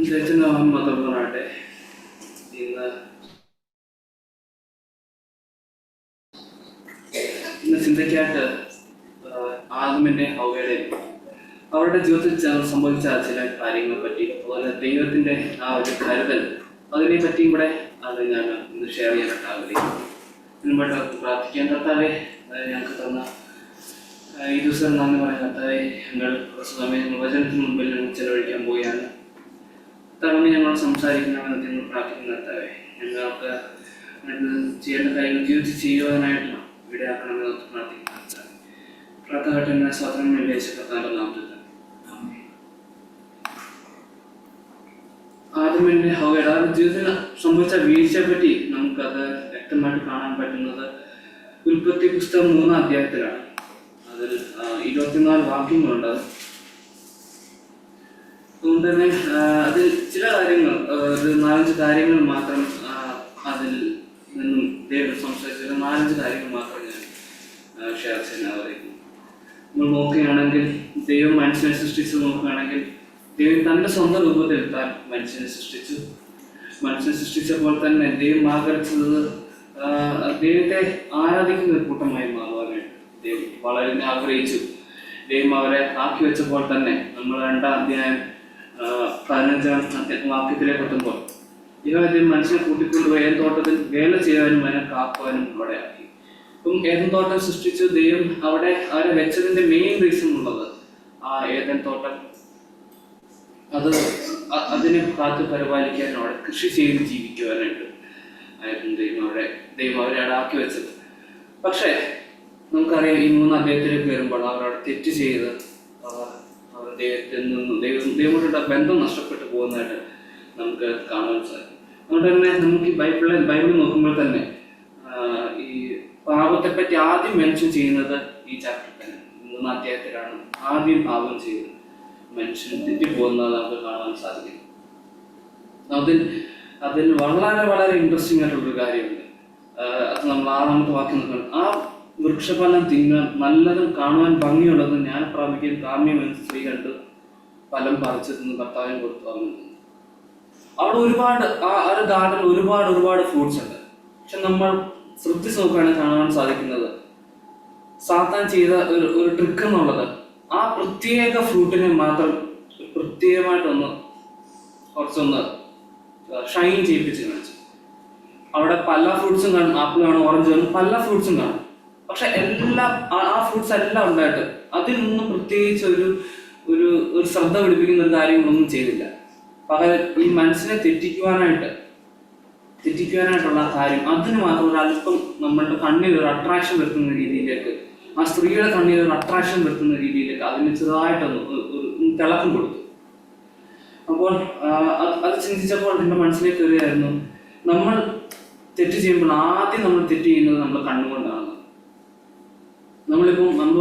ദൈവത്തിൻ്റെ മതപരമാകട്ടെ. ഇന്ന് ചിന്തയ്ക്കായിട്ട് ആദമിൻ്റെ ഹവ്വയുടെയും അവരുടെ ജീവിതത്തിൽ സംഭവിച്ച ചില കാര്യങ്ങളെ പറ്റി, അതുപോലെ ദൈവത്തിൻ്റെ ആ ഒരു കരുതൽ, അതിനെ പറ്റിയും കൂടെ ഞാൻ ഇന്ന് ഷെയർ ചെയ്യാനായിട്ട് ആഗ്രഹിക്കുന്നു. ഇതിനുമായിട്ട് പ്രാർത്ഥിക്കാൻ. കർത്താവെ, ഞങ്ങൾക്ക് തന്ന ഈ ദിവസം നന്ദി പറയാൻ. കർത്താവെ, ഞങ്ങൾ കുറച്ച് സമയം വചനത്തിന് മുമ്പിൽ ചെലവഴിക്കാൻ പോവുകയാണ്. കർത്താവിനെ ഞങ്ങൾ സംസാരിക്കണമെന്ന് നിങ്ങൾ പ്രാർത്ഥിക്കുന്ന. കർത്താവെ, ഞങ്ങൾക്ക് ചെയ്യേണ്ട കാര്യങ്ങൾ ജീവിച്ച് ചെയ്യുവാനായിട്ട് ഇടയാക്കണമെന്ന് പ്രാർത്ഥിക്കുന്ന. പ്രാർത്ഥന സ്വാതന്ത്ര്യം കർത്താവിന്റെ നാമത്തിൽ. ആദമിന്റെ ഹവ്വയുടെ അവരുടെ ജീവിതത്തിൽ സംഭവിച്ച വീഴ്ചയെ പറ്റി നമുക്കത് വ്യക്തമായിട്ട് കാണാൻ പറ്റുന്നത് ഉൽപ്പത്തി പുസ്തകം 3-ാം അധ്യായത്തിലാണ്. അതിൽ 24 വാക്യങ്ങളുണ്ട്. അതുകൊണ്ട് തന്നെ അതിൽ ചില കാര്യങ്ങൾ, 4-5 കാര്യങ്ങൾ മാത്രം അതിൽ നിന്നും ദൈവം സംസാരിച്ച 4-5 കാര്യങ്ങൾ മാത്രം ഞാൻ ഷെയർ ചെയ്യാൻ ആഗ്രഹിക്കുന്നു. നമ്മൾ നോക്കുകയാണെങ്കിൽ, ദൈവം മനുഷ്യനെ സൃഷ്ടിച്ച് നോക്കുകയാണെങ്കിൽ, ദൈവം തൻ്റെ സ്വന്തം രൂപത്തിൽ താൻ മനുഷ്യനെ സൃഷ്ടിച്ചു. മനുഷ്യനെ സൃഷ്ടിച്ചപ്പോൾ തന്നെ ദൈവം ആഗ്രഹിച്ചത് ദൈവത്തെ ആരാധിക്കുന്ന ഒരു കൂട്ടമായി മാറുവാനായിട്ട് ദൈവം വളരെ ആഗ്രഹിച്ചു. ദൈവം അവരെ ആക്കി വെച്ചപ്പോൾ തന്നെ നമ്മൾ 2-ാം അധ്യായം 15-ാം വാക്യത്തിലേക്ക് എത്തുമ്പോൾ ദൈവം മനുഷ്യനെ കൂട്ടിക്കൊണ്ടുപോയി ഏദൻ തോട്ടത്തിൽ വേല ചെയ്യാനും അതിനെ കാക്കുവാനും അവിടെ ആക്കി. ഇപ്പം ഏദൻ തോട്ടം സൃഷ്ടിച്ചു ദൈവം. അവിടെ അവരെ വെച്ചതിൻ്റെ മെയിൻ റീസൺ ഉള്ളത് ആ ഏദൻ തോട്ടം അതിനെ കാത്തു പരിപാലിക്കാനും അവിടെ കൃഷി ചെയ്ത് ജീവിക്കുവാനായിട്ട് ആയിരുന്നു ദൈവം അവരെ അടാക്കി വെച്ചത്. പക്ഷേ നമുക്കറിയാം, ഈ 3-ാം അധ്യായത്തിലേക്ക് വരുമ്പോൾ അവരവിടെ തെറ്റ് ചെയ്ത് അവർ ദൈവത്തിൽ നിന്നും ദൈവങ്ങളുടെ ബന്ധം നഷ്ടപ്പെട്ടു പോകുന്നതായിട്ട് നമുക്ക് കാണാൻ സാധിക്കും. അതുകൊണ്ട് തന്നെ നമുക്ക് ഈ ബൈബിൾ നോക്കുമ്പോൾ തന്നെ ഈ പാപത്തെപ്പറ്റി ആദ്യം മെൻഷൻ ചെയ്യുന്നത് ഈ ചാപ്റ്റർ തന്നെ 3-ാം അധ്യായത്തിലാണ്. ആദ്യം പാപം ചെയ്ത് മനുഷ്യൻ തെറ്റിപ്പോകുന്നത് നമുക്ക് കാണാൻ സാധിക്കും. അതിൽ വളരെ വളരെ ഇൻട്രസ്റ്റിംഗ് ആയിട്ടുള്ളൊരു കാര്യമുണ്ട്. അത് നമ്മൾ 6-ാമത്തെ വാക്യം നോക്കണം. ആ വൃക്ഷഫലം തിന്നാൻ നല്ലതും കാണുവാൻ ഭംഗിയുള്ളതും ഞാൻ പ്രാപിക്കാൻ കാമ്യമെന്ന് സ്ത്രീ കണ്ട് ഫലം പറിച്ചു തിന്ന് കർത്താവിന് കൊടുത്തു. അവിടെ ഒരുപാട് ആ ഒരു ഗാർഡൻ ഒരുപാട് ഫ്രൂട്ട്സ് ഉണ്ട്. പക്ഷെ നമ്മൾ ശ്രദ്ധിച്ച് നോക്കുകയാണെങ്കിൽ കാണാൻ സാധിക്കുന്നത് സാത്താൻ ചെയ്ത ഒരു ട്രിക്ക് എന്നുള്ളത് ആ പ്രത്യേക ഫ്രൂട്ടിനെ മാത്രം പ്രത്യേകമായിട്ടൊന്ന് കുറച്ചൊന്ന് ഷൈൻ ചെയ്യിപ്പിച്ച് കാണിച്ചു. അവിടെ പല ഫ്രൂട്ട്സും കാണും, ആപ്പിൾ കാണും, ഓറഞ്ച് കാണും, പല ഫ്രൂട്ട്സും കാണും. പക്ഷെ ആ ഫ്രൂട്ട്സ് എല്ലാം ഉണ്ടായിട്ട് അതിനൊന്നും പ്രത്യേകിച്ച് ഒരു ശ്രദ്ധ പിടിപ്പിക്കുന്ന ഒരു കാര്യങ്ങളൊന്നും ചെയ്തില്ല. പകരം ഈ മനസ്സിനെ തെറ്റിക്കുവാനായിട്ടുള്ള കാര്യം അതിന് മാത്രം ഒരല്പം നമ്മളുടെ കണ്ണിൽ ഒരു അട്രാക്ഷൻ വരുത്തുന്ന രീതിയിലേക്ക്, ആ സ്ത്രീയുടെ കണ്ണിൽ ഒരു അട്രാക്ഷൻ വരുത്തുന്ന രീതിയിലേക്ക് അതിന് ചെറുതായിട്ടൊന്ന് തിളക്കം കൊടുത്തു. അപ്പോൾ അത് ചിന്തിച്ചപ്പോൾ എൻ്റെ മനസ്സിലേക്ക് കയറിയായിരുന്നു, നമ്മൾ തെറ്റ് ചെയ്യുമ്പോൾ ആദ്യം നമ്മൾ തെറ്റ് ചെയ്യുന്നത് നമ്മൾ കണ്ണുകൊണ്ടാണ്. നമ്മൾ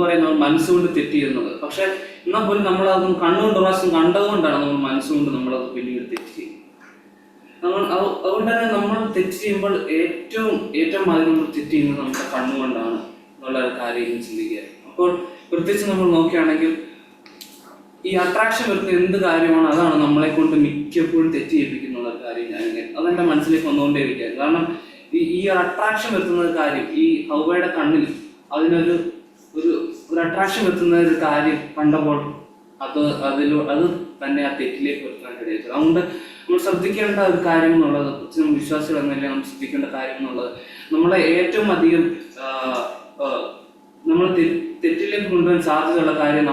പറയുന്നത് മനസ്സുകൊണ്ട് തെറ്റ് ചെയ്യുന്നത്. പക്ഷെ എന്നാൽ പോലും നമ്മളത് കണ്ണുകൊണ്ട് പ്രാവശ്യം കണ്ടതുകൊണ്ടാണ് നമ്മൾ മനസ്സുകൊണ്ട് നമ്മളത് പിന്നീട് തെറ്റ് ചെയ്യുന്നത്. അതുകൊണ്ട് തന്നെ നമ്മൾ തെറ്റ് ചെയ്യുമ്പോൾ ഏറ്റവും ആദ്യം നമ്മൾ തെറ്റ് ചെയ്യുന്നത് നമ്മുടെ കണ്ണുകൊണ്ടാണ് എന്നുള്ള കാര്യം ചിന്തിക്കുക. അപ്പോൾ പ്രത്യേകിച്ച് നമ്മൾ നോക്കുകയാണെങ്കിൽ ഈ അട്രാക്ഷൻ വരുന്ന എന്ത് കാര്യമാണ് അതാണ് നമ്മളെ കൊണ്ട് മിക്കപ്പോഴും തെറ്റ് ചെയ്യിപ്പിക്കുന്ന കാര്യം. അതെൻ്റെ മനസ്സിലേക്ക് വന്നുകൊണ്ടേയിരിക്കുക. കാരണം ഈ അട്രാക്ഷൻ വരുത്തുന്ന കാര്യം, ഈ ഹവ്വയുടെ കണ്ണിൽ അതിനൊരു അട്രാക്ഷൻ വരുത്തുന്ന ഒരു കാര്യം കണ്ടപ്പോൾ അത് തന്നെ ആ തെറ്റിലേക്ക് വരുത്താൻ കഴിയും. അതുകൊണ്ട് നമ്മൾ ശ്രദ്ധിക്കേണ്ട ഒരു കാര്യം എന്നുള്ളത്, വിശ്വാസികൾ എന്നല്ല നമ്മൾ ശ്രദ്ധിക്കേണ്ട കാര്യം എന്നുള്ളത്, നമ്മളെ ഏറ്റവും അധികം നമ്മൾ തെറ്റിലേക്ക് കൊണ്ടുവരാൻ സാധ്യതയുള്ള കാര്യം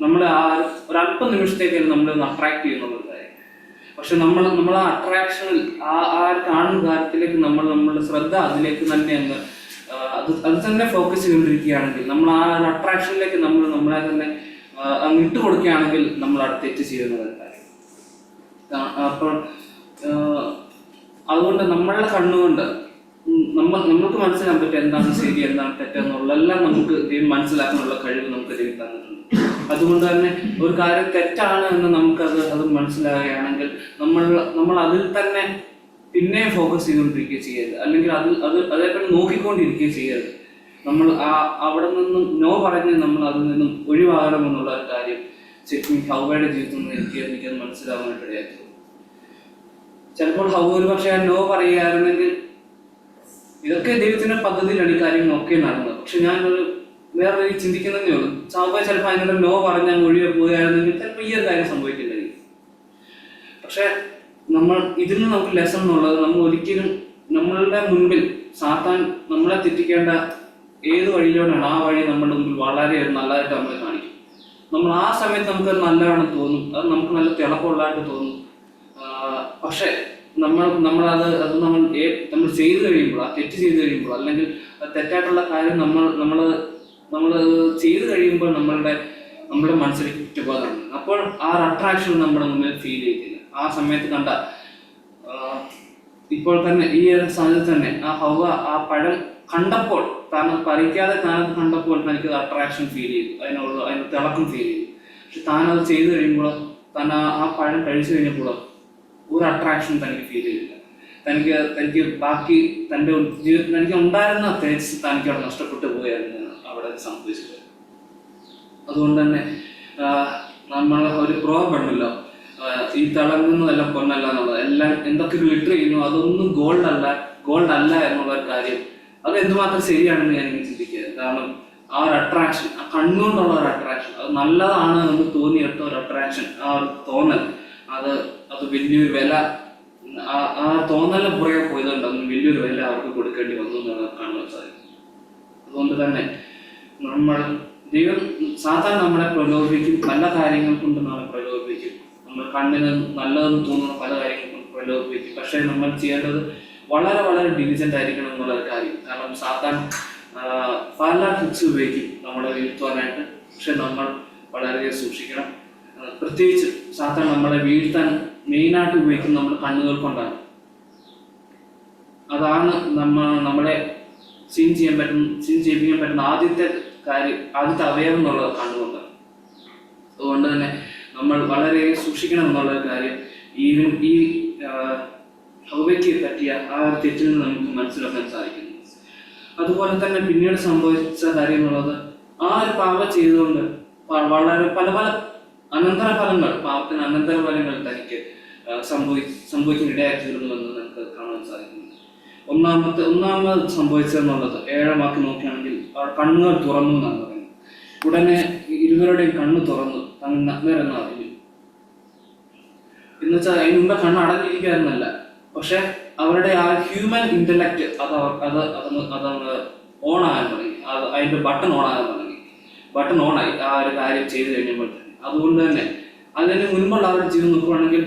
നമ്മളെ ആ ഒരല്പ നിമിഷത്തേക്ക് നമ്മളൊന്ന് അട്രാക്ട് ചെയ്യുന്നുള്ള കാര്യം. പക്ഷെ നമ്മൾ ആ അട്രാക്ഷനിൽ ആ കാണുന്ന കാര്യത്തിലേക്ക് നമ്മളുടെ ശ്രദ്ധ അതിലേക്ക് തന്നെ അത് തന്നെ ഫോക്കസ് ചെയ്തുകൊണ്ടിരിക്കുകയാണെങ്കിൽ, നമ്മൾ ആ അട്രാക്ഷനിലേക്ക് നമ്മളെ തന്നെ ഇട്ട് കൊടുക്കുകയാണെങ്കിൽ നമ്മൾ അവിടെ തെറ്റ് ചെയ്യുന്ന കാര്യം. അപ്പോൾ അതുകൊണ്ട് നമ്മളുടെ കണ്ണുകൊണ്ട് നമുക്ക് മനസ്സിലാക്കാൻ പറ്റും എന്താണ് ശരി എന്താണ് തെറ്റെന്നുള്ളതെല്ലാം നമുക്ക് മനസ്സിലാക്കാനുള്ള കഴിവ് നമുക്ക് ദൈവം തന്നിട്ടുണ്ട്. അതുകൊണ്ട് തന്നെ ഒരു കാര്യം തെറ്റാണ് എന്ന് അത് മനസ്സിലാകുകയാണെങ്കിൽ നമ്മൾ അതിൽ തന്നെ പിന്നെ ഫോക്കസ് ചെയ്തുകൊണ്ടിരിക്കുക ചെയ്യരുത്. അല്ലെങ്കിൽ അതേപോലെ നോക്കിക്കൊണ്ടിരിക്കുക ചെയ്യരുത്. നമ്മൾ അവിടെ നിന്നും നോ പറഞ്ഞ് നമ്മൾ അതിൽ നിന്നും ഒഴിവാകണമെന്നുള്ള ഒരു കാര്യം ശരിക്കും ഹവ്വയുടെ ജീവിതത്തിൽ നിന്ന് എനിക്കത് മനസ്സിലാവാനായിട്ട് ഇടയാക്കി. ചിലപ്പോൾ ഹൗവ ഒരു പക്ഷേ നോ പറയുകയായിരുന്നെങ്കിൽ ഇതൊക്കെ ദൈവത്തിന്റെ പദ്ധതിയിലാണ് ഈ കാര്യങ്ങളൊക്കെ നടന്നത്. പക്ഷെ ഞാനൊരു വേറെ ചിന്തിക്കുന്നതേ ഉള്ളൂ, ഹൗവ ചിലപ്പോൾ അതിനോട് നോ പറഞ്ഞാൽ ഒഴിയെ പോവുകയായിരുന്നെങ്കിൽ ചിലപ്പോൾ ഈ ഒരു കാര്യം സംഭവിക്കില്ലായിരിക്കും. പക്ഷെ ഇതിൽ നിന്ന് നമുക്ക് ലെസൺ എന്നുള്ളത്, നമ്മൾ ഒരിക്കലും നമ്മളുടെ മുൻപിൽ സാത്താൻ നമ്മളെ തെറ്റിക്കേണ്ട ഏത് വഴിയിലൂടെയാണ് ആ വഴി നമ്മുടെ മുമ്പിൽ വളരെ നല്ലതായിട്ട് നമ്മളെ കാണിക്കും. നമ്മൾ ആ സമയത്ത് നമുക്ക് നല്ലതാണെന്ന് തോന്നും, അത് നമുക്ക് നല്ല തിളക്കമുള്ളതായിട്ട് തോന്നും. പക്ഷെ നമ്മൾ ചെയ്തു കഴിയുമ്പോൾ, ആ തെറ്റ് ചെയ്ത് കഴിയുമ്പോൾ, അല്ലെങ്കിൽ തെറ്റായിട്ടുള്ള കാര്യം നമ്മൾ ചെയ്തു കഴിയുമ്പോൾ നമ്മുടെ മനസ്സിൽ കുറ്റബോധമാണ്. അപ്പോൾ ആ അട്രാക്ഷൻ നമ്മുടെ മുന്നിൽ ഫീൽ ചെയ്തില്ല. ആ സമയത്ത് കണ്ട ഇപ്പോൾ തന്നെ ഈ ഒരു സമയത്ത് തന്നെ ആ ഹൗവ ആ പഴം കണ്ടപ്പോൾ, താൻ പറിക്കാതെ താനത് കണ്ടപ്പോൾ തനിക്ക് അട്രാക്ഷൻ ഫീൽ ചെയ്തു, അതിന് തിളക്കം ഫീൽ ചെയ്തു. പക്ഷെ താനത് ചെയ്തു കഴിയുമ്പോൾ, താൻ ആ പഴം കഴിച്ചു കഴിഞ്ഞപ്പോൾ ഒരു അട്രാക്ഷൻ തനിക്ക് ഫീൽ ചെയ്തില്ല. തനിക്ക് ബാക്കി തൻ്റെ ജീവിതത്തിൽ തനിക്ക് ഉണ്ടായിരുന്ന തേജസ് തനിക്ക് അവിടെ നഷ്ടപ്പെട്ടു പോയായിരുന്നു അവിടെ സംഭവിച്ചത്. അതുകൊണ്ട് തന്നെ നമ്മൾ ഒരു പ്രോബ്ലമല്ലോ, ഈ തിളങ്ങുന്നതെല്ലാം പൊന്നല്ല എന്നുള്ളത്, എല്ലാം എന്തൊക്കെ ഗ്ലിറ്റർ ചെയ്യുന്നു അതൊന്നും ഗോൾഡ് അല്ല എന്നുള്ള ഒരു കാര്യം, അത് എന്തുമാത്രം ശരിയാണെന്ന് ഞാനിങ്ങനെ ചിന്തിക്കുക. കാരണം ആ ഒരു അട്രാക്ഷൻ, ആ കണ്ണുകൊണ്ടുള്ള ഒരു അട്രാക്ഷൻ, അത് നല്ലതാണ് എന്ന് തോന്നിയെടുത്ത ഒരു അട്രാക്ഷൻ, ആ ഒരു തോന്നൽ, അത് വലിയൊരു വില, ആ തോന്നലിന് പുറകെ പോയതുകൊണ്ട് അതിന് വലിയൊരു വില അവർക്ക് കൊടുക്കേണ്ടി വന്നു എന്നാണ് കാണുവാൻ സാധിക്കും. അതുകൊണ്ട് തന്നെ സാത്താൻ നമ്മളെ പ്രലോഭിക്കും, പല കാര്യങ്ങൾ കൊണ്ട് നമ്മളെ പ്രലോഭിക്കും, നമ്മൾ കണ്ണിന് നല്ലതെന്ന് തോന്നുന്ന പല കാര്യങ്ങൾ കൊണ്ട് പ്രലോഭിക്കും. പക്ഷെ നമ്മൾ ചെയ്യേണ്ടത് വളരെ വളരെ ഡിലിജന്റ് ആയിരിക്കണം എന്നുള്ള കാര്യം. കാരണം സാത്താൻ പല ട്രിക്സ് ഉപയോഗിക്കും നമ്മളെ വീഴ്ത്തുവാനായിട്ട്. പക്ഷെ നമ്മൾ വളരെ സൂക്ഷിക്കണം. പ്രത്യേകിച്ച് സാത്താൻ നമ്മളെ വീഴ്ത്താൻ മെയിനായിട്ട് ഉപയോഗിക്കുന്നത് നമ്മുടെ കണ്ണുകൾ കൊണ്ടാണ്. അതാണ് നമ്മളെ സീൻ ചെയ്യിപ്പിക്കാൻ പറ്റുന്ന ആദ്യത്തെ അവയവം എന്നുള്ളത് കണ്ണുകൊണ്ടാണ്. അതുകൊണ്ട് തന്നെ നമ്മൾ വളരെ സൂക്ഷിക്കണം എന്നുള്ള കാര്യം ഈ ഹൗവയ്ക്ക് പറ്റിയ ആ ഒരു തെറ്റിൽ നിന്ന് നമുക്ക് മനസ്സിലാക്കാൻ സാധിക്കുന്നു. അതുപോലെ തന്നെ പിന്നീട് സംഭവിച്ച കാര്യം എന്നുള്ളത്, ആ ഒരു പാപം ചെയ്തുകൊണ്ട് വളരെ പല അനന്തരഫലങ്ങൾ, പാപത്തിന് അനന്തരഫലങ്ങൾ തനിക്ക് സംഭവിക്കാൻ ഇടയാക്കി തീർന്നുവെന്ന് നമുക്ക് കാണാൻ സാധിക്കുന്നു. ഒന്നാമത് സംഭവിച്ചതെന്നുള്ളത് 7-ാം വാക്യം നോക്കുകയാണെങ്കിൽ കണ്ണുകൾ തുറന്നു എന്നാണ് പറയുന്നത്. ഉടനെ ഇരുവരുടെയും കണ്ണ് തുറന്നു, തങ്ങൾ നഗ്നരെന്ന് അറിഞ്ഞു. എന്നുവെച്ചാൽ അതിന് മുമ്പ് കണ്ണ് അടഞ്ഞിരിക്കാമെന്നല്ല, പക്ഷെ അവരുടെ ആ ഹ്യൂമൻ ഇന്റലക്ട് അതങ്ങ് ഓണാകാൻ തുടങ്ങി. അതിന്റെ ബട്ടൺ ഓണായി ആ ഒരു കാര്യം ചെയ്തു കഴിഞ്ഞപ്പോൾ തന്നെ. അതുകൊണ്ട് തന്നെ അതിന് മുൻപുള്ള അവരുടെ ജീവിതം നോക്കുകയാണെങ്കിൽ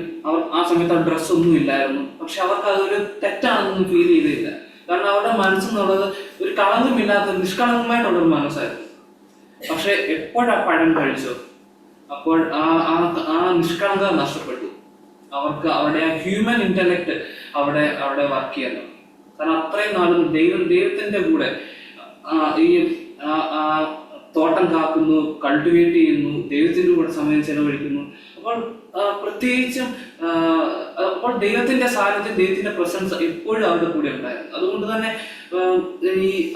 ആ സമയത്ത് ആ ഡ്രസ്സൊന്നും ഇല്ലായിരുന്നു. പക്ഷെ അവർക്ക് അതൊരു തെറ്റാണെന്നൊന്നും ഫീൽ ചെയ്തില്ല. കാരണം അവരുടെ മനസ്സെന്നുള്ളത് ഒരു കളങ്കമില്ലാത്ത നിഷ്കളങ്കമായിട്ടുള്ളൊരു മനസ്സായിരുന്നു. പക്ഷെ എപ്പോഴാ പഴം കഴിച്ചോ അപ്പോൾ ആ നിഷ്കളങ്കത നഷ്ടപ്പെട്ടു. അവർക്ക് അവരുടെ ആ ഹ്യൂമൻ ഇന്റലക്ട് അവിടെ വർക്ക് ചെയ്യാൻ. കാരണം അത്രയും നാളും ദൈവത്തിന്റെ കൂടെ തോട്ടം കാക്കുന്നു, കൾട്ടിവേറ്റ് ചെയ്യുന്നു, ദൈവത്തിന്റെ കൂടെ സമയം ചെലവഴിക്കുന്നു. അപ്പോൾ പ്രത്യേകിച്ചും അപ്പോൾ ദൈവത്തിന്റെ സാന്നിധ്യം, ദൈവത്തിന്റെ പ്രസൻസ് എപ്പോഴും അവരുടെ കൂടെ ഉണ്ടായിരുന്നു. അതുകൊണ്ട് തന്നെ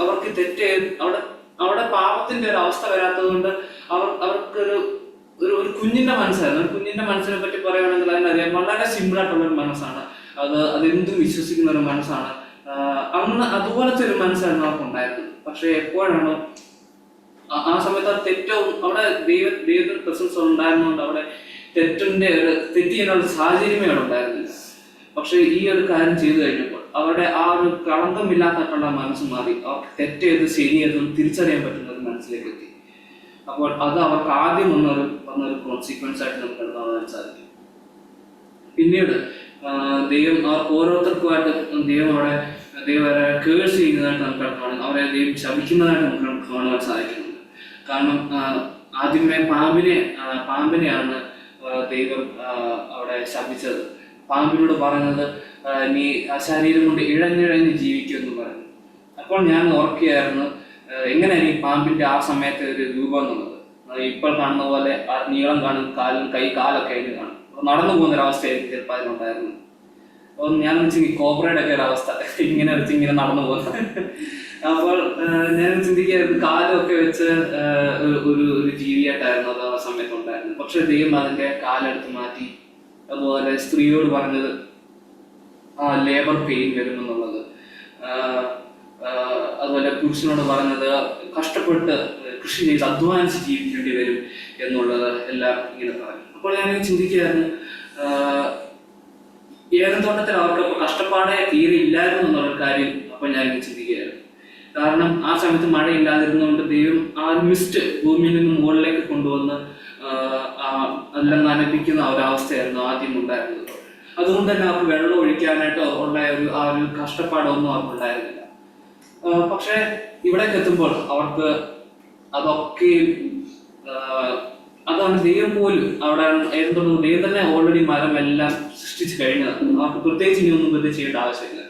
അവർക്ക് അവിടെ പാപത്തിന്റെ ഒരു അവസ്ഥ വരാത്തത് കൊണ്ട് അവർക്കൊരു ഒരു കുഞ്ഞിന്റെ മനസ്സായിരുന്നു. ഒരു കുഞ്ഞിന്റെ മനസ്സിനെ പറ്റി പറയുകയാണെങ്കിൽ അതിനറിയാം, വളരെ സിമ്പിൾ ആയിട്ടുള്ള ഒരു മനസ്സാണ്. അതെന്തും വിശ്വസിക്കുന്ന ഒരു മനസ്സാണ്. അന്ന് അതുപോലത്തെ ഒരു മനസ്സായിരുന്നു അവർക്ക് ഉണ്ടായിരുന്നത്. പക്ഷെ എപ്പോഴാണോ ആ സമയത്ത് ആ തെറ്റവും അവിടെ ദൈവത്തിന്റെ പ്രസൻസ് ഉണ്ടായിരുന്നുകൊണ്ട് അവിടെ തെറ്റ് ചെയ്യാനുള്ള സാഹചര്യമേ അവിടെ ഉണ്ടായിരുന്നില്ല. പക്ഷെ ഈ ഒരു കാര്യം ചെയ്തു കഴിഞ്ഞപ്പോൾ അവരുടെ ആ ഒരു കളങ്കമില്ലാത്ത മനസ്സ് മാറി. അവർക്ക് തെറ്റേത് ശരിയേതും തിരിച്ചറിയാൻ പറ്റുന്ന ഒരു മനസ്സിലേക്ക് എത്തി. അപ്പോൾ അത് അവർക്ക് ആദ്യം വന്നൊരു കോൺസിക്വൻസ് ആയിട്ട് നമുക്ക് കാണാൻ സാധിക്കും. പിന്നീട് ദൈവം അവർക്ക് ഓരോരുത്തർക്കുമായിട്ട് ദൈവം അവരെ കേഴ്സ് ചെയ്യുന്നതായിട്ട് നമുക്ക് കാണാം. അവരെ ദൈവം ശപിക്കുന്നതായിട്ട് നമുക്ക് കാണുവാൻ സാധിക്കുന്നുണ്ട്. കാരണം ആദ്യമേ പാമ്പിനെയാണ് ദൈവം അവിടെ ശപിച്ചത്. പാമ്പിനോട് പറഞ്ഞത്, നീ ആ ശരീരം കൊണ്ട് ഇഴഞ്ഞിഴഞ്ഞ് ജീവിക്കുമെന്ന് പറഞ്ഞു. അപ്പോൾ ഞാൻ ഓർക്കുകയായിരുന്നു, എങ്ങനെയാണ് ഈ പാമ്പിന്റെ ആ സമയത്തെ ഒരു രൂപം എന്നുള്ളത്. ഇപ്പോൾ കാണുന്ന പോലെ ആ നീളം കാണും, കാലൊക്കെ അതിന് കാണും. നടന്നു പോകുന്നൊരവസ്ഥയായിരിക്കും ചിലപ്പോൾ അതിനുണ്ടായിരുന്നു. അപ്പോൾ ഞാൻ വെച്ചെങ്കിൽ കോബ്രയുടെ ഒക്കെ ഒരു അവസ്ഥ, ഇങ്ങനെ നടന്നു പോകുന്നത്. അപ്പോൾ ഞാൻ ചിന്തിക്കായിരുന്നു, കാലൊക്കെ വെച്ച് ഒരു ജീവിയായിട്ടായിരുന്നു അത് ആ സമയത്ത് ഉണ്ടായിരുന്നത്. പക്ഷെ ദൈവം അതിന്റെ കാലെടുത്ത് മാറ്റി. അതുപോലെ സ്ത്രീയോട് പറഞ്ഞത്, ലേബർ പെയിൻ വരുമെന്നുള്ളത്. അതുപോലെ പുരുഷനോട് പറഞ്ഞത് കഷ്ടപ്പെട്ട് കൃഷി ചെയ്ത് അധ്വാനിച്ച് ജീവിക്കേണ്ടി വരും എന്നുള്ളത് എല്ലാം ഇങ്ങനെ പറഞ്ഞു. അപ്പോൾ ഞാൻ ചിന്തിക്കുകയായിരുന്നു, ഏതൻ തോട്ടത്തിൽ അവർക്ക് കഷ്ടപ്പാടെ തീരെ ഇല്ലായിരുന്നു എന്നുള്ള കാര്യം അപ്പോൾ ഞാൻ ചിന്തിക്കുകയായിരുന്നു. കാരണം ആ സമയത്ത് മഴയില്ലാതിരുന്നതുകൊണ്ട് ദൈവം ആ മിസ്റ്റ് ഭൂമിയിൽ നിന്ന് മുകളിലേക്ക് കൊണ്ടുവന്ന് എല്ലാം നനപ്പിക്കുന്ന ഒരവസ്ഥയായിരുന്നു ആദ്യം ഉണ്ടായിരുന്നത്. അതുകൊണ്ട് തന്നെ അവർക്ക് വെള്ളം ഒഴിക്കാനായിട്ടോ ഉള്ള ആ ഒരു കഷ്ടപ്പാടൊന്നും അവർക്ക് ഉണ്ടായിരുന്നില്ല. പക്ഷെ ഇവിടേക്ക് എത്തുമ്പോൾ അവർക്ക് അതൊക്കെ അതാണ് ദൈവം പോലും അവിടെ എന്തുകൊണ്ട് ദൈവം തന്നെ ഓൾറെഡി മരം എല്ലാം സൃഷ്ടിച്ചു കഴിഞ്ഞതാണ്. അവർക്ക് പ്രത്യേകിച്ച് ഇനി ഒന്നും വെറുതെ ചെയ്യേണ്ട ആവശ്യമില്ല.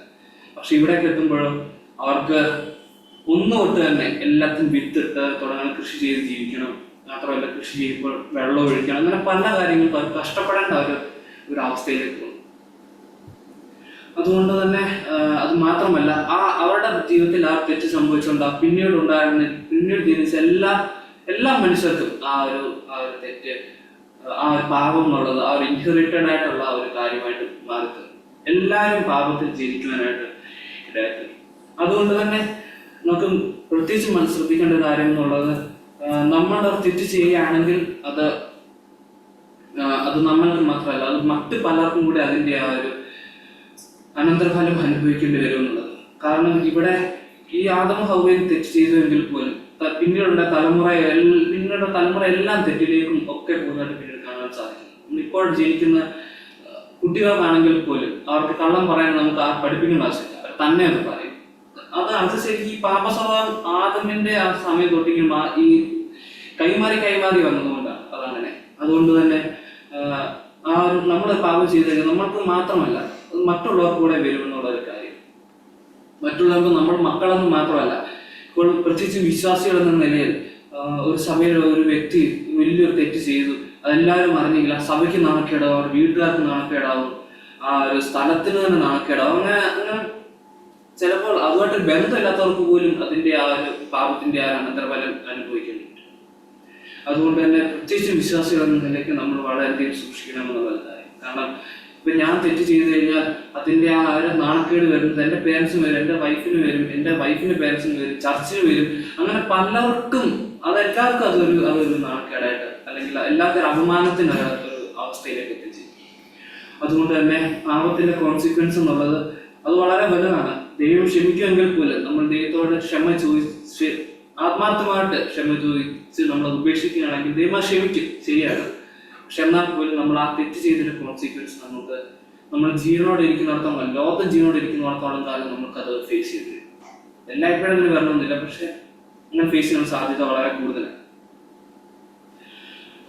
പക്ഷെ ഇവിടേക്ക് എത്തുമ്പോഴും അവർക്ക് ഒന്നുതൊട്ട് തന്നെ എല്ലാത്തിനും വിത്തിട്ട് തുടങ്ങാൻ, കൃഷി ചെയ്ത് ജീവിക്കണം, മാത്രമല്ല കൃഷി ചെയ്യുമ്പോൾ വെള്ളം ഒഴിക്കണം, അങ്ങനെ പല കാര്യങ്ങൾക്കും അവർ കഷ്ടപ്പെടേണ്ട ഒരു അവസ്ഥയിലേക്ക് പോകും. അതുകൊണ്ട് തന്നെ അത് മാത്രമല്ല അവരുടെ ജീവിതത്തിൽ ആ തെറ്റ് സംഭവിച്ചുകൊണ്ട് പിന്നീട് ജനിച്ച എല്ലാ മനുഷ്യർക്കും ആ ഒരു തെറ്റ്, ആ ഒരു പാപം എന്നുള്ളത് ആ ഒരു ഇൻഹെറിറ്റഡ് ആയിട്ടുള്ള ഒരു കാര്യമായിട്ട് മാറി. എല്ലാവരും പാപത്തിൽ ജീവിക്കുവാനായിട്ട് ഇടയാക്കി. അതുകൊണ്ട് തന്നെ നമുക്ക് പ്രത്യേകിച്ച് ശ്രദ്ധിക്കേണ്ട കാര്യം എന്നുള്ളത്, നമ്മൾ തെറ്റ് ചെയ്യുകയാണെങ്കിൽ അത് നമ്മൾക്ക് മാത്രമല്ല, അത് മറ്റു പലർക്കും കൂടി അതിൻ്റെ ആ ഒരു അനന്തരഫലം അനുഭവിക്കേണ്ടി വരും എന്നുള്ളത്. കാരണം ഇവിടെ ഈ ആദമും ഹവ്വയും തെറ്റ് ചെയ്തുവെങ്കിൽ പോലും പിന്നീടുള്ള തലമുറ എല്ലാം തെറ്റിലേക്കും ഒക്കെ പോകുന്നതായിട്ട് പിന്നീട് കാണാൻ സാധിക്കും. ഇപ്പോൾ ജനിക്കുന്ന കുട്ടികൾക്കാണെങ്കിൽ പോലും അവർക്ക് കള്ളം പറയാൻ നമുക്ക് പഠിപ്പിക്കേണ്ട ആവശ്യമില്ല, അവർ തന്നെ അത് പറയും. അത് ശരിക്കും ഈ പാപസ്വഭാവം ആദമിന്റെ ആ സമയം തൊട്ടിക്കും ഈ കൈമാറി വന്നതുകൊണ്ടാണ് അതങ്ങനെ. അതുകൊണ്ട് തന്നെ നമ്മൾ പാപം ചെയ്ത് കഴിഞ്ഞാൽ നമ്മൾക്ക് മാത്രമല്ല മറ്റുള്ളവർക്ക് കൂടെ വരുമെന്നുള്ള ഒരു കാര്യം. മറ്റുള്ളവർക്ക് നമ്മൾ മക്കളെന്ന് മാത്രമല്ല, ഇപ്പോൾ പ്രത്യേകിച്ച് വിശ്വാസികൾ എന്ന നിലയിൽ ഒരു സഭയിൽ ഒരു വ്യക്തി വലിയൊരു തെറ്റ് ചെയ്തു, അതെല്ലാവരും അറിഞ്ഞെങ്കിൽ ആ സഭയ്ക്ക് നാണക്കേടാവും, അവരുടെ വീട്ടുകാർക്ക് നാണക്കേടാവും, ആ ഒരു സ്ഥലത്തിന് തന്നെ നാണക്കേടാവും. അങ്ങനെ ചിലപ്പോൾ അതുമായിട്ട് ബന്ധമില്ലാത്തവർക്ക് പോലും അതിന്റെ ആ ഒരു പാപത്തിന്റെ ആ അനന്തരഫലം അനുഭവിക്കുന്നുണ്ട്. അതുകൊണ്ട് തന്നെ പ്രത്യേകിച്ച് വിശ്വാസികൾ എന്ന നിലയ്ക്ക് നമ്മൾ വളരെയധികം സൂക്ഷിക്കണമെന്നുള്ള കാര്യം. കാരണം ഇപ്പൊ ഞാൻ തെറ്റ് ചെയ്തു കഴിഞ്ഞാൽ അതിന്റെ ആ ഒരു നാണക്കേട് വരുന്നത് എൻ്റെ പേരൻസിന് വരും, എൻ്റെ വൈഫിന് വരും, എൻ്റെ വൈഫിന്റെ പേരൻസിന് വരും, ചർച്ചിന് വരും. അങ്ങനെ പലർക്കും അതെല്ലാവർക്കും അതൊരു നാണക്കേടായിട്ട് അല്ലെങ്കിൽ എല്ലാവർക്കും അപമാനത്തിനൊരു അവസ്ഥയിലേക്ക് എത്തിച്ചു. അതുകൊണ്ട് തന്നെ പാപത്തിന്റെ കോൺസിക്വൻസ് എന്നുള്ളത് അത് വളരെ വലുതാണ്. ദൈവം ക്ഷമിക്കുമെങ്കിൽ പോലും നമ്മൾ ദൈവത്തോട് ക്ഷമ ചോദിച്ച് ആത്മാർത്ഥമായിട്ട് ക്ഷമ ചോദിച്ച് നമ്മൾ ഉപേക്ഷിക്കുകയാണെങ്കിൽ ദൈവം ക്ഷമിക്കും, ശരിയാണ്. പക്ഷെ എന്നാൽ പോലും നമ്മൾ ആ തെറ്റ് ചെയ്തതിന്റെ കോൺസിക്വൻസ് നമ്മൾ ജീവനോടെ ഇരിക്കുന്നിടത്തോളം, ലോകത്ത് ജീവനോടെ ഇരിക്കുന്നിടത്തോളം കാലം നമുക്കത് ഫേസ് ചെയ്ത് വരും. എല്ലായ്പ്പോഴും അങ്ങനെ വരണമെന്നില്ല, പക്ഷെ അങ്ങനെ ഫേസ് ചെയ്യാൻ സാധ്യത വളരെ കൂടുതലാണ്.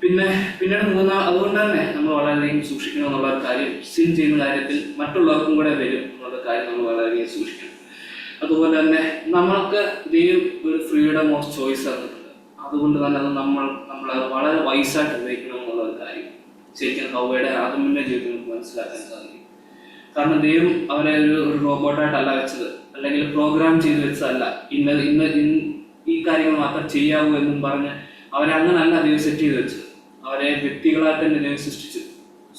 പിന്നീട് അതുകൊണ്ട് തന്നെ നമ്മൾ വളരെയധികം സൂക്ഷിക്കണം എന്നുള്ള കാര്യം. സിൻ ചെയ്യുന്ന കാര്യത്തിൽ മറ്റുള്ളവർക്കും കൂടെ വരും എന്നുള്ള കാര്യം നമ്മൾ വളരെയധികം സൂക്ഷിക്കണം. അതുപോലെ തന്നെ നമ്മൾക്ക് ദൈവം ഒരു ഫ്രീഡം ഓഫ് ചോയ്സ് തന്നിട്ടുണ്ട്. അതുകൊണ്ട് തന്നെ അത് നമ്മളത് വളരെ വൈസായിട്ട് ഉപയോഗിക്കണം എന്നുള്ള ഒരു കാര്യം ശരിക്കും ഹവ്വയുടെ ആദമിന്റെ ജീവിതത്തിൽ നമുക്ക് മനസ്സിലാക്കാൻ സാധിക്കും. കാരണം ദൈവം അവരെ ഒരു റോബോട്ടായിട്ടല്ല വെച്ചത്, അല്ലെങ്കിൽ പ്രോഗ്രാം ചെയ്ത് വെച്ചതല്ല. ഇന്ന് ഈ കാര്യങ്ങൾ മാത്രം ചെയ്യാവൂ എന്നും പറഞ്ഞ് അവരെ അങ്ങനല്ല ദൈവം സെറ്റ് ചെയ്ത് വെച്ചത്. അവരെ വ്യക്തികളായിട്ട് തന്നെ ദൈവം സൃഷ്ടിച്ചു.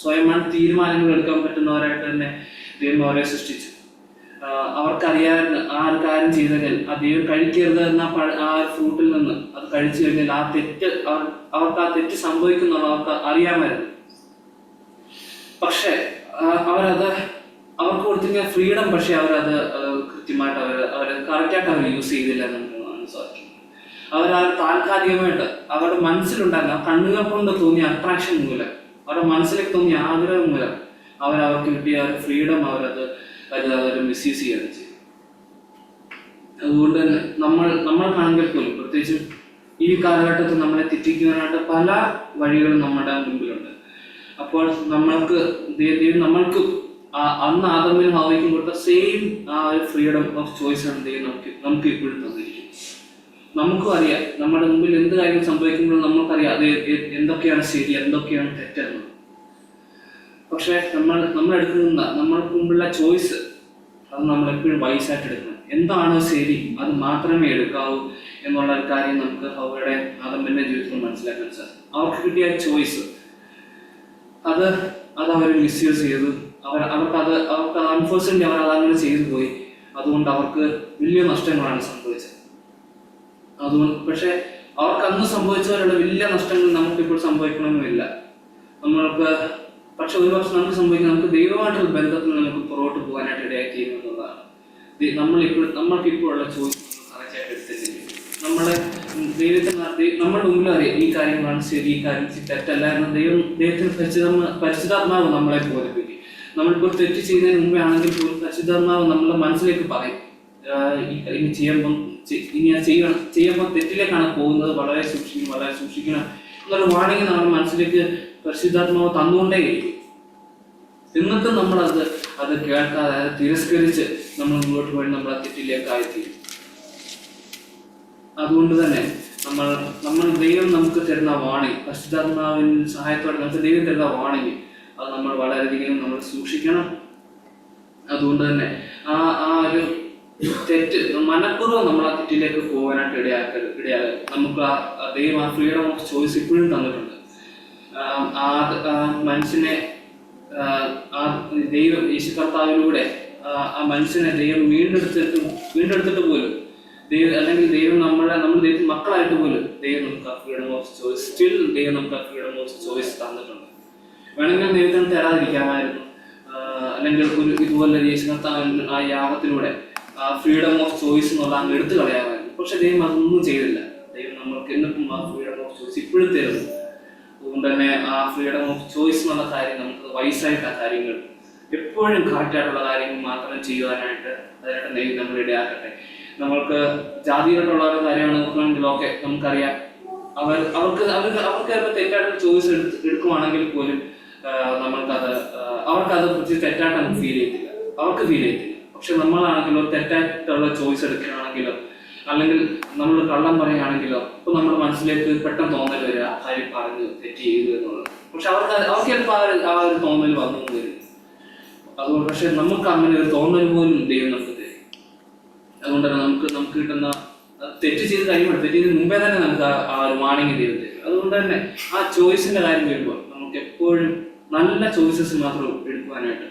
സ്വയമാണ് തീരുമാനങ്ങൾ എടുക്കാൻ പറ്റുന്നവരായിട്ട് തന്നെ ദൈവം അവരെ സൃഷ്ടിച്ചു. അവർക്കറിയാൻ ആ ഒരു കാര്യം ചെയ്തെങ്കിൽ ആ ദൈവം കഴിക്കരുത് എന്ന ആ ഫ്രൂട്ടിൽ നിന്ന് അത് കഴിച്ചു കഴിഞ്ഞാൽ അവർക്ക് ആ തെറ്റ് സംഭവിക്കുന്ന അവർക്ക് അറിയാമായിരുന്നു. പക്ഷെ അവർക്ക് കൊടുത്തിരിക്കുന്ന ഫ്രീഡം, പക്ഷെ അവരത് കൃത്യമായിട്ട് അവർ കറക്റ്റായിട്ട് അവർ യൂസ് ചെയ്തില്ല എന്ന് സാധിക്കും. ആ താൽക്കാലികമായിട്ട് അവരുടെ മനസ്സിലുണ്ടായിരുന്ന കണ്ണുകൾ കൊണ്ട് തോന്നിയ അട്രാക്ഷൻ മൂലം, അവരുടെ മനസ്സിലേക്ക് തോന്നിയ ആഗ്രഹം മൂലം അവർക്ക് കിട്ടിയ ഒരു ഫ്രീഡം അവരത് മിസ്യൂസ് ചെയ്യുകയാണ് ചെയ്യും. അതുകൊണ്ട് തന്നെ നമ്മൾക്കാണെങ്കിൽ പോലും പ്രത്യേകിച്ചും ഈ കാലഘട്ടത്തിൽ നമ്മളെ തെറ്റിക്കുവാനായിട്ട് പല വഴികളും നമ്മുടെ മുമ്പിലുണ്ട്. അപ്പോൾ നമ്മൾക്ക് അന്ന് ആദമിനും ഹവ്വയ്ക്കും കൊടുത്ത സെയിം ആ ഒരു ഫ്രീഡം ഓഫ് ചോയ്സ് ആണ് നമുക്ക് ഇപ്പോഴും തന്നിരിക്കും. നമുക്കും അറിയാം നമ്മുടെ മുമ്പിൽ എന്ത് കാര്യം സംഭവിക്കുമ്പോഴും നമുക്കറിയാം അത് എന്തൊക്കെയാണ് ശരി, എന്തൊക്കെയാണ് തെറ്റെന്ന്. പക്ഷെ നമ്മൾ എടുക്കുന്ന നമ്മൾക്ക് മുമ്പുള്ള ചോയ്സ് അത് നമ്മൾ എപ്പോഴും വൈസായിട്ട് എടുക്കണം. എന്താണ് ശരി അത് മാത്രമേ എടുക്കാവൂ എന്നുള്ള ഒരു കാര്യം നമുക്ക് ഹവ്വയുടെ ആദമിന്റെ ജീവിതത്തിൽ മനസ്സിലാക്കാൻ സാധിക്കും. അവർക്ക് കിട്ടിയ ചോയ്സ് അത് അവർ മിസ്യൂസ് ചെയ്തു. അവർക്ക് അൺഫോഴ്ച്യുനേറ്റ്ലി അവർ അതങ്ങനെ ചെയ്തു പോയി. അതുകൊണ്ട് അവർക്ക് വലിയ നഷ്ടങ്ങളാണ് സംഭവിച്ചത്. അതുകൊണ്ട് പക്ഷെ അവർക്ക് അന്ന് സംഭവിച്ചവരുടെ വലിയ നഷ്ടങ്ങൾ നമുക്കിപ്പോൾ സംഭവിക്കണമെന്നില്ല. പക്ഷെ ഒരു വർഷം നമുക്ക് സംഭവിക്കുന്നത് നമുക്ക് ദൈവമായിട്ടുള്ള ബന്ധത്തിൽ നമുക്ക് പുറകോട്ട് പോകാനായിട്ട് ഇടയാക്കി എന്നുള്ളതാണ്. നമ്മൾക്കിപ്പോൾ ഉള്ള ചോയ്സ് കറക്റ്റായിട്ട് എടുത്തിട്ടില്ല. നമ്മുടെ മുമ്പിൽ അറിയാം ഈ കാര്യങ്ങളാണ് ശരി, ഈ കാര്യം തെറ്റല്ല എന്ന് ദൈവത്തിന് പരിശുദ്ധാത്മാവ് നമ്മളെ ബോധിപ്പിക്കും. നമ്മളിപ്പോൾ തെറ്റ് ചെയ്യുന്നതിന് മുമ്പേ ആണെങ്കിൽ പോലും പരിശുദ്ധാത്മാവ് നമ്മുടെ മനസ്സിലേക്ക് പറയും, ഇനി ചെയ്യുമ്പോൾ തെറ്റിലേക്കാണ് പോകുന്നത്, വളരെ സൂക്ഷിക്കണം എന്നൊരു വാണിംഗ് നമ്മുടെ മനസ്സിലേക്ക് പരിശുദ്ധാത്മാവ് തന്നുകൊണ്ടേയിരിക്കും. എന്നിട്ട് നമ്മൾ അത് കേൾക്കാതെ തിരസ്കരിച്ച് നമ്മൾ മുന്നോട്ട് പോയി നമ്മൾ ആ തെറ്റിലേക്ക് ആയിത്തീരും. അതുകൊണ്ട് തന്നെ നമ്മൾ ദൈവം നമുക്ക് തരുന്ന വാണിംഗ്, പരിശുദ്ധാത്മാവിന്റെ സഹായത്തോടെ നമുക്ക് ദൈവം തരുന്ന വാണിംഗ് അത് നമ്മൾ വളരെയധികം നമ്മൾ സൂക്ഷിക്കണം. അതുകൊണ്ട് തന്നെ ആ ഒരു തെറ്റ് മനഃപൂർവ്വം നമ്മൾ ആ തെറ്റിലേക്ക് പോകാനായിട്ട് ഇടയാകരുത്. നമുക്ക് ദൈവം ആ ഫ്രീഡം ഓഫ് ചോയ്സ് ഇപ്പോഴും തന്നിട്ടുണ്ട്. മനുഷ്യനെ ദൈവം യേശു കർത്താവിലൂടെ ആ മനുഷ്യനെ ദൈവം വീണ്ടെടുത്തിട്ട് പോലും അല്ലെങ്കിൽ ദൈവം നമ്മൾ ദൈവത്തിന് മക്കളായിട്ട് പോലും ദൈവം നമുക്ക് ആ ഫ്രീഡം ഓഫ് ചോയ്സ് ദൈവം നമുക്ക് ആ ഫ്രീഡം ഓഫ് ചോയ്സ് തന്നിട്ടുണ്ട്. വേണമെങ്കിൽ ദൈവത്തിന് തരാതിരിക്കാമായിരുന്നു, അല്ലെങ്കിൽ ഇതുപോലെ യേശു കർത്താവിന് ആ യാഗത്തിലൂടെ ആ ഫ്രീഡം ഓഫ് ചോയ്സ് എന്നുള്ള അങ്ങ് എടുത്തു കളയാമായിരുന്നു. പക്ഷെ ദൈവം അതൊന്നും ചെയ്തില്ല. ദൈവം നമ്മൾക്ക് എന്നിട്ടും ആ ഫ്രീഡം ഓഫ് ചോയ്സ് ഇപ്പോഴും തരുന്നു. അതുകൊണ്ട് തന്നെ ആ ഫ്രീഡം ഓഫ് ചോയ്സ് എന്നുള്ള കാര്യം നമുക്ക് വയസ്സായിട്ട് ആ കാര്യങ്ങൾ എപ്പോഴും കറക്റ്റായിട്ടുള്ള കാര്യങ്ങൾ മാത്രം ചെയ്യുവാനായിട്ട് അതിനായിട്ട് നമ്മൾ ഇടയാക്കട്ടെ. നമ്മൾക്ക് ജാതിയായിട്ടുള്ള കാര്യമാണ് നോക്കുകയാണെങ്കിൽ ഓക്കെ, നമുക്കറിയാം അവർക്ക് തെറ്റായിട്ടുള്ള ചോയ്സ് എടുക്കുവാണെങ്കിൽ പോലും അവർക്കത് കുറച്ച് തെറ്റായിട്ട് നമുക്ക് ഫീൽ ചെയ്യത്തില്ല. പക്ഷെ നമ്മളാണെങ്കിലോ തെറ്റായിട്ടുള്ള ചോയ്സ് എടുക്കുകയാണെങ്കിലോ അല്ലെങ്കിൽ നമ്മൾ കള്ളം പറയുകയാണെങ്കിലോ ഇപ്പൊ നമ്മുടെ മനസ്സിലേക്ക് പെട്ടെന്ന് തോന്നൽ വരിക കാര്യം പറഞ്ഞ് തെറ്റ് ചെയ്തു എന്നുള്ളത്. പക്ഷെ അവർക്ക് ചിലപ്പോൾ ആ ഒരു തോന്നൽ വന്നു വരും. അതുകൊണ്ട് പക്ഷെ നമുക്ക് അങ്ങനെ ഒരു തോന്നൽ പോലും ദൈവം നമുക്ക് തരും. അതുകൊണ്ട് തന്നെ നമുക്ക് കിട്ടുന്ന തെറ്റ് ചെയ്ത് കഴിയുമ്പോൾ തെറ്റ് ചെയ്തതിന് മുമ്പേ തന്നെ നമുക്ക് ആ ഒരു വാണിംഗ് ദൈവം തരും. അതുകൊണ്ട് തന്നെ ആ ചോയ്സിന്റെ കാര്യം വരുമ്പോൾ നമുക്ക് എപ്പോഴും നല്ല ചോയ്സസ് മാത്രം എടുക്കുവാനായിട്ട്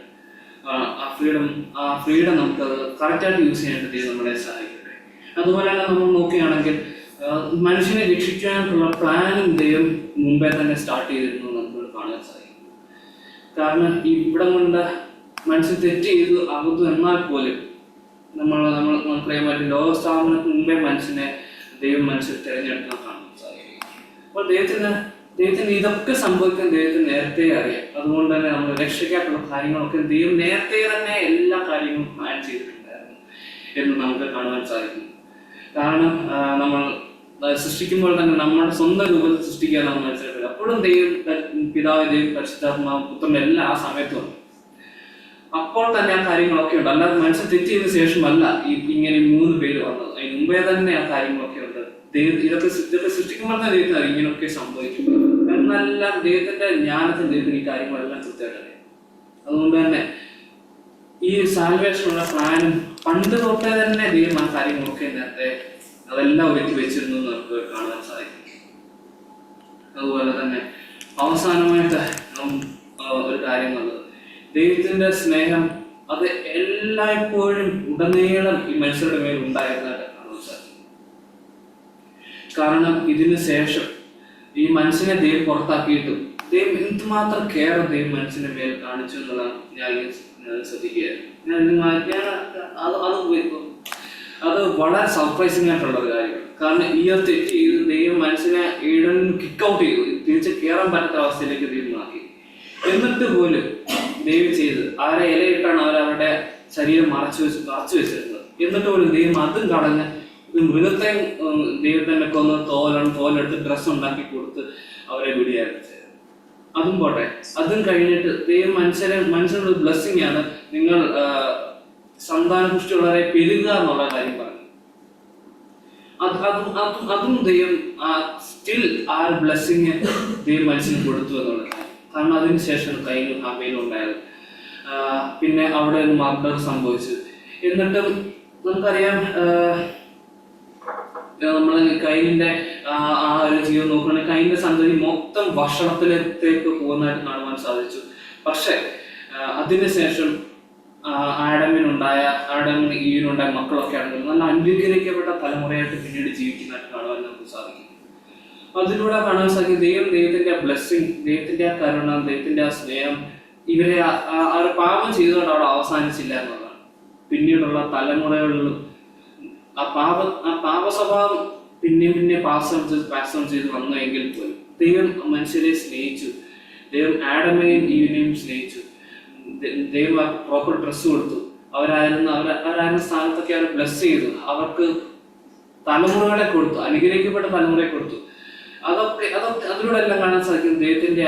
ആ ഫ്രീഡം നമുക്കത് കറക്റ്റായിട്ട് യൂസ് ചെയ്യാനായിട്ട് ദൈവം നമ്മളെ സഹായിക്കട്ടെ. അതുപോലെ തന്നെ നമ്മൾ നോക്കുകയാണെങ്കിൽ മനുഷ്യനെ രക്ഷിക്കാനായിട്ടുള്ള പ്ലാനിങ് ദൈവം മുമ്പേ തന്നെ സ്റ്റാർട്ട് ചെയ്തിരുന്നു നമുക്ക് കാണാൻ സാധിക്കും. കാരണം ഇവിടെ കൊണ്ട് മനുഷ്യൻ തെറ്റ് ചെയ്തു അകത്തു എന്നാൽ പോലും നമുക്കറിയാൻ പറ്റും ലോകസ്ഥാപനത്തിന് മുമ്പേ ദൈവം മനുഷ്യർ തിരഞ്ഞെടുക്കാൻ കാണാൻ സാധിക്കും. അപ്പോൾ ദൈവത്തിന് ഇതൊക്കെ സംഭവിക്കാൻ ദൈവത്തിന് നേരത്തെ അറിയാം. അതുകൊണ്ട് തന്നെ നമ്മൾ രക്ഷയ്ക്കായിട്ടുള്ള കാര്യങ്ങളൊക്കെ ദൈവം നേരത്തെ തന്നെ എല്ലാ കാര്യങ്ങളും പ്ലാൻ ചെയ്തിട്ടുണ്ടായിരുന്നു എന്ന് നമുക്ക് കാണുവാൻ സാധിക്കും. കാരണം നമ്മൾ സൃഷ്ടിക്കുമ്പോൾ തന്നെ നമ്മുടെ സ്വന്തം രൂപത്തിൽ സൃഷ്ടിക്കാൻ നമ്മൾ മനസ്സിലാക്കില്ല. അപ്പോഴും പിതാവ് ദൈവം പരിശുദ്ധാത്മാവ് പുത്രന്റെ എല്ലാം ആ സമയത്തും അപ്പോൾ തന്നെ ആ കാര്യങ്ങളൊക്കെ ഉണ്ട്. അല്ലാതെ മനുഷ്യൻ തെറ്റ് ചെയ്തതിനു ശേഷമല്ല ഇങ്ങനെ 3 പേര് വന്നത്. അതിന് മുമ്പേ തന്നെ ആ കാര്യങ്ങളൊക്കെ ഉണ്ട്. ഇതൊക്കെ സൃഷ്ടിക്കുമ്പോൾ തന്നെ ദൈവത്തിന് അറിയാം ഇങ്ങനെയൊക്കെ സംഭവിക്കും. എന്നെല്ലാം ദൈവത്തിന്റെ ജ്ഞാനത്തിന് ദൈവത്തിന് ഈ കാര്യങ്ങളെല്ലാം കൃത്യമായിട്ട്. അതുകൊണ്ട് തന്നെ ഈ സാൽവേഷനുള്ള പ്ലാനും പണ്ട് തൊട്ടേ തന്നെ ദൈവം ആ കാര്യങ്ങളൊക്കെ നേരത്തെ അതെല്ലാം ഒരുക്കി വെച്ചിരുന്നു എന്ന് നമുക്ക് കാണാൻ സാധിക്കും. അതുപോലെ തന്നെ അവസാനമായിട്ട് ഒരു കാര്യങ്ങളുള്ളത്, ദൈവത്തിന്റെ സ്നേഹം അത് എല്ലായ്പ്പോഴും ഉടനീളം ഈ മനുഷ്യരുടെ മേൽ ഉണ്ടായിരുന്നതായിട്ട് കാണാൻ സാധിക്കും. കാരണം ഇതിന് ശേഷം ഈ മനുഷ്യനെ ദൈവം പുറത്താക്കിയിട്ടും ദൈവം എന്തുമാത്രം കെയർ ദൈവം മനുഷ്യന്റെ മേൽ കാണിച്ചു എന്നുള്ളതാണ് ഞാൻ ശ്രദ്ധിക്കുകയായിരുന്നു. അത് വളരെ സർപ്രൈസിംഗ് ആയിട്ടുള്ള ഒരു കാര്യമാണ്. കാരണം ഈ ഒരു തെറ്റ് ചെയ്ത് ദൈവം മനുഷ്യനെ കിക്ക് ഔട്ട് ചെയ്തു, തിരിച്ച് കയറാൻ പറ്റാത്ത അവസ്ഥയിലേക്ക് ദൈവം ആക്കി. എന്നിട്ട് പോലും ദൈവം ചെയ്ത് അവരെ ഇലയിട്ടാണ് അവരവരുടെ ശരീരം മറച്ചു വെച്ചിരുന്നത്. എന്നിട്ട് പോലും ദൈവം അതും കളഞ്ഞ് മൃഗത്തെ ദൈവത്തിന്റെ കൊന്ന് തോലെടുത്ത് ഡ്രസ്സ് ഉണ്ടാക്കി കൊടുത്ത് അവരെ വിടിയായിരുന്നു. അതും പോട്ടെ, അതും കഴിഞ്ഞിട്ട് ദൈവം മനുഷ്യനൊരു ബ്ലെസ്സിങ് ആണ്, നിങ്ങൾ സന്താനപുഷ്ടിയുള്ളവരെ പെരുകുക എന്നുള്ള കാര്യം പറഞ്ഞു. അതും ദൈവം സ്റ്റിൽ ആ ഒരു ബ്ലെസ്സിങ് ദൈവം മനുഷ്യന് കൊടുത്തു എന്നുള്ള കാര്യം. കാരണം അതിനുശേഷം കയ്യിലും ഹാബയിലും ഉണ്ടായത്. പിന്നെ അവിടെ ഒരു മർഡർ സംഭവിച്ചു. എന്നിട്ടും നമുക്കറിയാം നമ്മൾ കൈനിന്റെ ആ ഒരു ജീവിതം നോക്കുകയാണെങ്കിൽ കൈനിന്റെ സന്തതി മൊത്തം ഭക്ഷണത്തിലേക്ക് പോകുന്നതായിട്ട് കാണുവാൻ സാധിച്ചു. പക്ഷെ അതിനുശേഷം ആഡമിന് ഈവിനുണ്ടായ മക്കളൊക്കെ ആണെങ്കിൽ നല്ല അനുഗ്രഹിക്കപ്പെട്ട തലമുറയായിട്ട് പിന്നീട് ജീവിക്കുന്നതായിട്ട് കാണുവാൻ നമുക്ക് സാധിക്കും. അതിലൂടെ കാണാൻ സാധിക്കും ദൈവത്തിന്റെ ബ്ലെസ്സിങ്, ദൈവത്തിന്റെ ആ കരുണ, ദൈവത്തിന്റെ ആ സ്നേഹം ഇവരെ ആ ഒരു പാപം ചെയ്തുകൊണ്ട് അവിടെ അവസാനിച്ചില്ല എന്നുള്ളതാണ്. പിന്നീടുള്ള തലമുറകളിലും ആ പാപ സ്വഭാവം പിന്നെ പാസ് ഓൺ ചെയ്ത് വന്നു എങ്കിൽ പോലും ദൈവം മനുഷ്യരെ സ്നേഹിച്ചു. ദൈവം ആഡമിനെയും ഈവിനെയും സ്നേഹിച്ചു. ദൈവം ആ പ്രോപ്പർ ഡ്രസ്സ് കൊടുത്തു. അവരായിരുന്ന സ്ഥാനത്തൊക്കെ അവർ ബ്ലെസ് ചെയ്തു. അവർക്ക് തലമുറകളെ കൊടുത്തു, അനുഗ്രഹിക്കപ്പെട്ട തലമുറയെ കൊടുത്തു. അതൊക്കെ അതിലൂടെ എല്ലാം കാണാൻ സാധിക്കും ദൈവത്തിന്റെ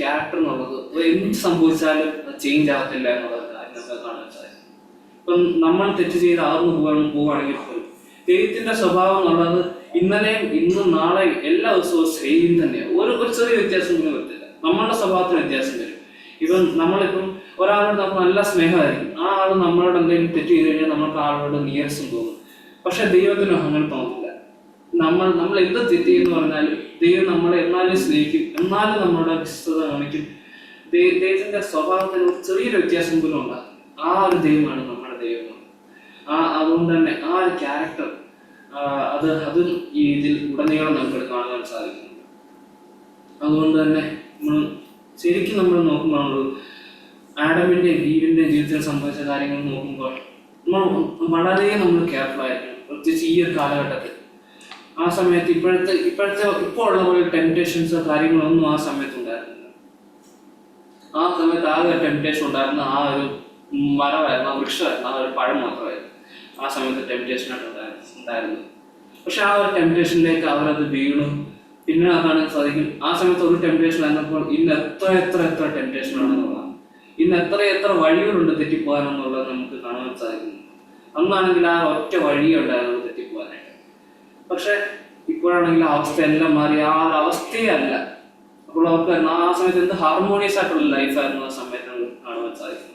ക്യാരക്ടർ എന്നുള്ളത് എന്ത് സംഭവിച്ചാലും ചേഞ്ച് ആകത്തില്ല എന്നുള്ള കാര്യം നമുക്ക് കാണാൻ സാധിക്കും. ഇപ്പം നമ്മൾ തെറ്റ് ചെയ്ത് പോവുകയാണെങ്കിൽ പോലും ദൈവത്തിന്റെ സ്വഭാവം എന്നുള്ളത് ഇന്നലെയും ഇന്നും നാളെയും എല്ലാ ദിവസവും സെയിം തന്നെയാണ്. ഒരു ചെറിയ വ്യത്യാസം പോലും വരത്തില്ല. നമ്മളുടെ സ്വഭാവത്തിന് വ്യത്യാസം വരും. ഇപ്പം നമ്മളിപ്പം ഒരാളോട് നമുക്ക് നല്ല സ്നേഹമായിരിക്കും. ആ ആൾ നമ്മളോട് എന്തെങ്കിലും തെറ്റ് ചെയ്ത് കഴിഞ്ഞാൽ നമുക്ക് ആളോട് നീരസം തോന്നും. പക്ഷെ ദൈവത്തിന് അങ്ങനെ തോന്നില്ല. നമ്മൾ എന്ത് തെറ്റ് എന്ന് പറഞ്ഞാലും ദൈവം നമ്മളെ എന്നാലും സ്നേഹിക്കും, എന്നാലും നമ്മളുടെ വിശ്വസ്തത കാണിക്കും. ദൈവത്തിന്റെ സ്വഭാവത്തിന് ഒരു ചെറിയൊരു വ്യത്യാസം പോലും ഉണ്ടാകും. ആ ഒരു ദൈവമാണ് നമ്മുടെ ദൈവം. അതുകൊണ്ട് തന്നെ ആ ഒരു ക്യാരക്ടർ അതും ഈ ഇതിൽ ഉടനീളം നമുക്ക് കാണാൻ സാധിക്കുന്നുണ്ട്. അതുകൊണ്ട് തന്നെ ശരിക്കും നമ്മൾ നോക്കുമ്പോൾ ആഡമിന്റെയും ഈവിന്റെയും ജീവിതത്തിൽ സംഭവിച്ച കാര്യങ്ങൾ നോക്കുമ്പോൾ വളരെ നമ്മൾ കെയർഫുൾ ആയിരിക്കണം. പ്രത്യേകിച്ച് ഈ ഒരു കാലഘട്ടത്തിൽ. ആ സമയത്ത് ഇപ്പോൾ ഉള്ള പോലെ ടെംപ്റ്റേഷൻസോ കാര്യങ്ങളൊന്നും ആ സമയത്ത് ഉണ്ടായിരുന്നില്ല. ആ സമയത്ത് ആ ഒരു ടെംപ്റ്റേഷൻ ഉണ്ടായിരുന്ന ആ ഒരു മരമായിരുന്നു, ആ വൃക്ഷമായിരുന്നു, ആ ഒരു പഴം മാത്രമായിരുന്നു ആ സമയത്ത് ടെംപ്റ്റേഷനായിട്ട് ഉണ്ടായിരുന്നത്. പക്ഷെ ആ ഒരു ടെംപ്റ്റേഷനിലേക്ക് അവരത് വീണു. പിന്നെ കാണാൻ സാധിക്കും ആ സമയത്ത് ഒരു ടെംപ്റ്റേഷൻ ആയിരുന്നപ്പോൾ ഇന്ന് എത്ര ടെംപ്റ്റേഷൻ ആണെന്നുള്ളതാണ്. ഇന്ന് എത്ര വഴികളുണ്ട് തെറ്റിപ്പോകാനെന്നുള്ളത് നമുക്ക് കാണാൻ സാധിക്കുന്നു. അന്നാണെങ്കിൽ ആ ഒറ്റ വഴിയേ ഉണ്ടായിരുന്നു തെറ്റിപ്പോകാനായിട്ട്. പക്ഷെ ഇപ്പോഴാണെങ്കിൽ ആ അവസ്ഥയെല്ലാം മാറി. ആ ഒരു അവസ്ഥയേ അല്ല. അപ്പോൾ അവർക്ക് ആ സമയത്ത് എന്ത് ഹാർമോണിയസ് ആയിട്ടുള്ള ലൈഫായിരുന്നു ആ സമയത്ത് കാണുവാൻ സാധിക്കുന്നത്.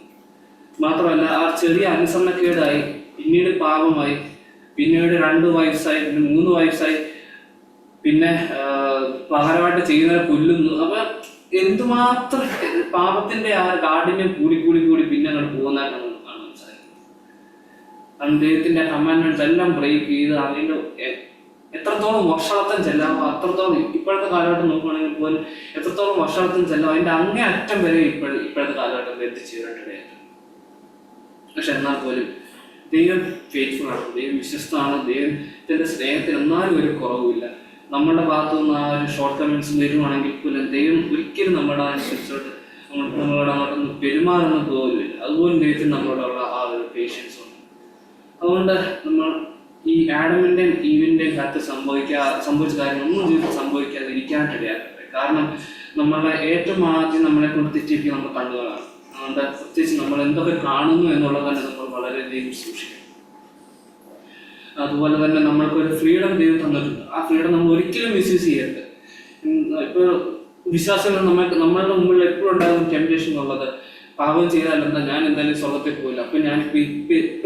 മാത്രമല്ല ആ ചെറിയ അനുസരണക്കേടായി, പിന്നീട് പാപമായി, പിന്നീട് 2 വയസ്സായി, പിന്നെ 3 വയസ്സായി, പിന്നെ പകരമായിട്ട് ചെയ്യുന്നവരെ കൊല്ലുന്നു. അപ്പൊ എന്തുമാത്രം പാപത്തിന്റെ ആ കാഠിന്യം കൂടി പിന്നെ അങ്ങോട്ട് പോകുന്നതായിട്ടാണ് കാണാൻ സാധിക്കുന്നത്. കാരണം ദൈവത്തിന്റെ കമാൻഡ്മെന്റ്സ് എല്ലാം ബ്രേക്ക് ചെയ്ത് അതിന്റെ എത്രത്തോളം വഷളത്തം ചെല്ലാമോ അത്രത്തോളം ഇപ്പോഴത്തെ കാലഘട്ടം നോക്കുകയാണെങ്കിൽ പോലും എത്രത്തോളം വഷളത്തം ചെല്ലാം അതിന്റെ അങ്ങേ അറ്റം വരെ ഇപ്പോഴത്തെ കാലഘട്ടത്തിൽ എത്തിച്ചേരേണ്ടതായിട്ട്. പക്ഷെ എന്നാൽ പോലും ദൈവം ഫെയ്ത്ത്ഫുൾ ആണ്, ദൈവം വിശ്വസ്തമാണ്. ദൈവത്തിന്റെ സ്നേഹത്തിന് എന്നാലും ഒരു കുറവുമില്ല. നമ്മുടെ ഭാഗത്തു നിന്ന് ആ ഒരു ഷോർട്ട് കമന്റ്സ് വരുവാണെങ്കിൽ പോലും ദൈവം ഒരിക്കലും നമ്മളോട് അനുസരിച്ചോട്ട് നമ്മളോട് അങ്ങോട്ടൊന്നും പെരുമാറുന്ന പോലുമില്ല. അതുപോലും ദൈവത്തിന് നമ്മളോടുള്ള ആ ഒരു പേഷ്യൻസ് ഉണ്ട്. അതുകൊണ്ട് നമ്മൾ ഈ ആഡമിന്റെയും ഈവിന്റെയും കാലത്ത് സംഭവിച്ച കാര്യങ്ങളൊന്നും ജീവിതത്തിൽ സംഭവിക്കാതിരിക്കാനിടയാക്കട്ടെ. കാരണം നമ്മളെ ഏറ്റവും ആദ്യം നമ്മളെ കൊണ്ട് തെറ്റിപ്പിക്കുക നമ്മുടെ കണ്ണുകളാണ്. അതുകൊണ്ട് പ്രത്യേകിച്ച് നമ്മൾ എന്തൊക്കെ കാണുന്നു എന്നുള്ളത് തന്നെ നമ്മൾ വളരെയധികം സൂക്ഷിക്കണം. അതുപോലെ തന്നെ നമ്മൾക്കൊരു ഫ്രീഡം ദൈവം തന്നിട്ടുണ്ട്. ആ ഫ്രീഡം നമ്മൾ ഒരിക്കലും മിസ്യൂസ് ചെയ്യരുത്. ഇപ്പോൾ വിശ്വാസികൾ നമ്മളുടെ മുമ്പിൽ എപ്പോഴും ഉണ്ടാകുന്ന ടെംപ്റ്റേഷൻ എന്നുള്ളത് പാപം ചെയ്താലെന്താ, ഞാൻ എന്തായാലും സ്വർഗത്തിൽ പോയില്ല, അപ്പൊ ഞാൻ ഇപ്പൊ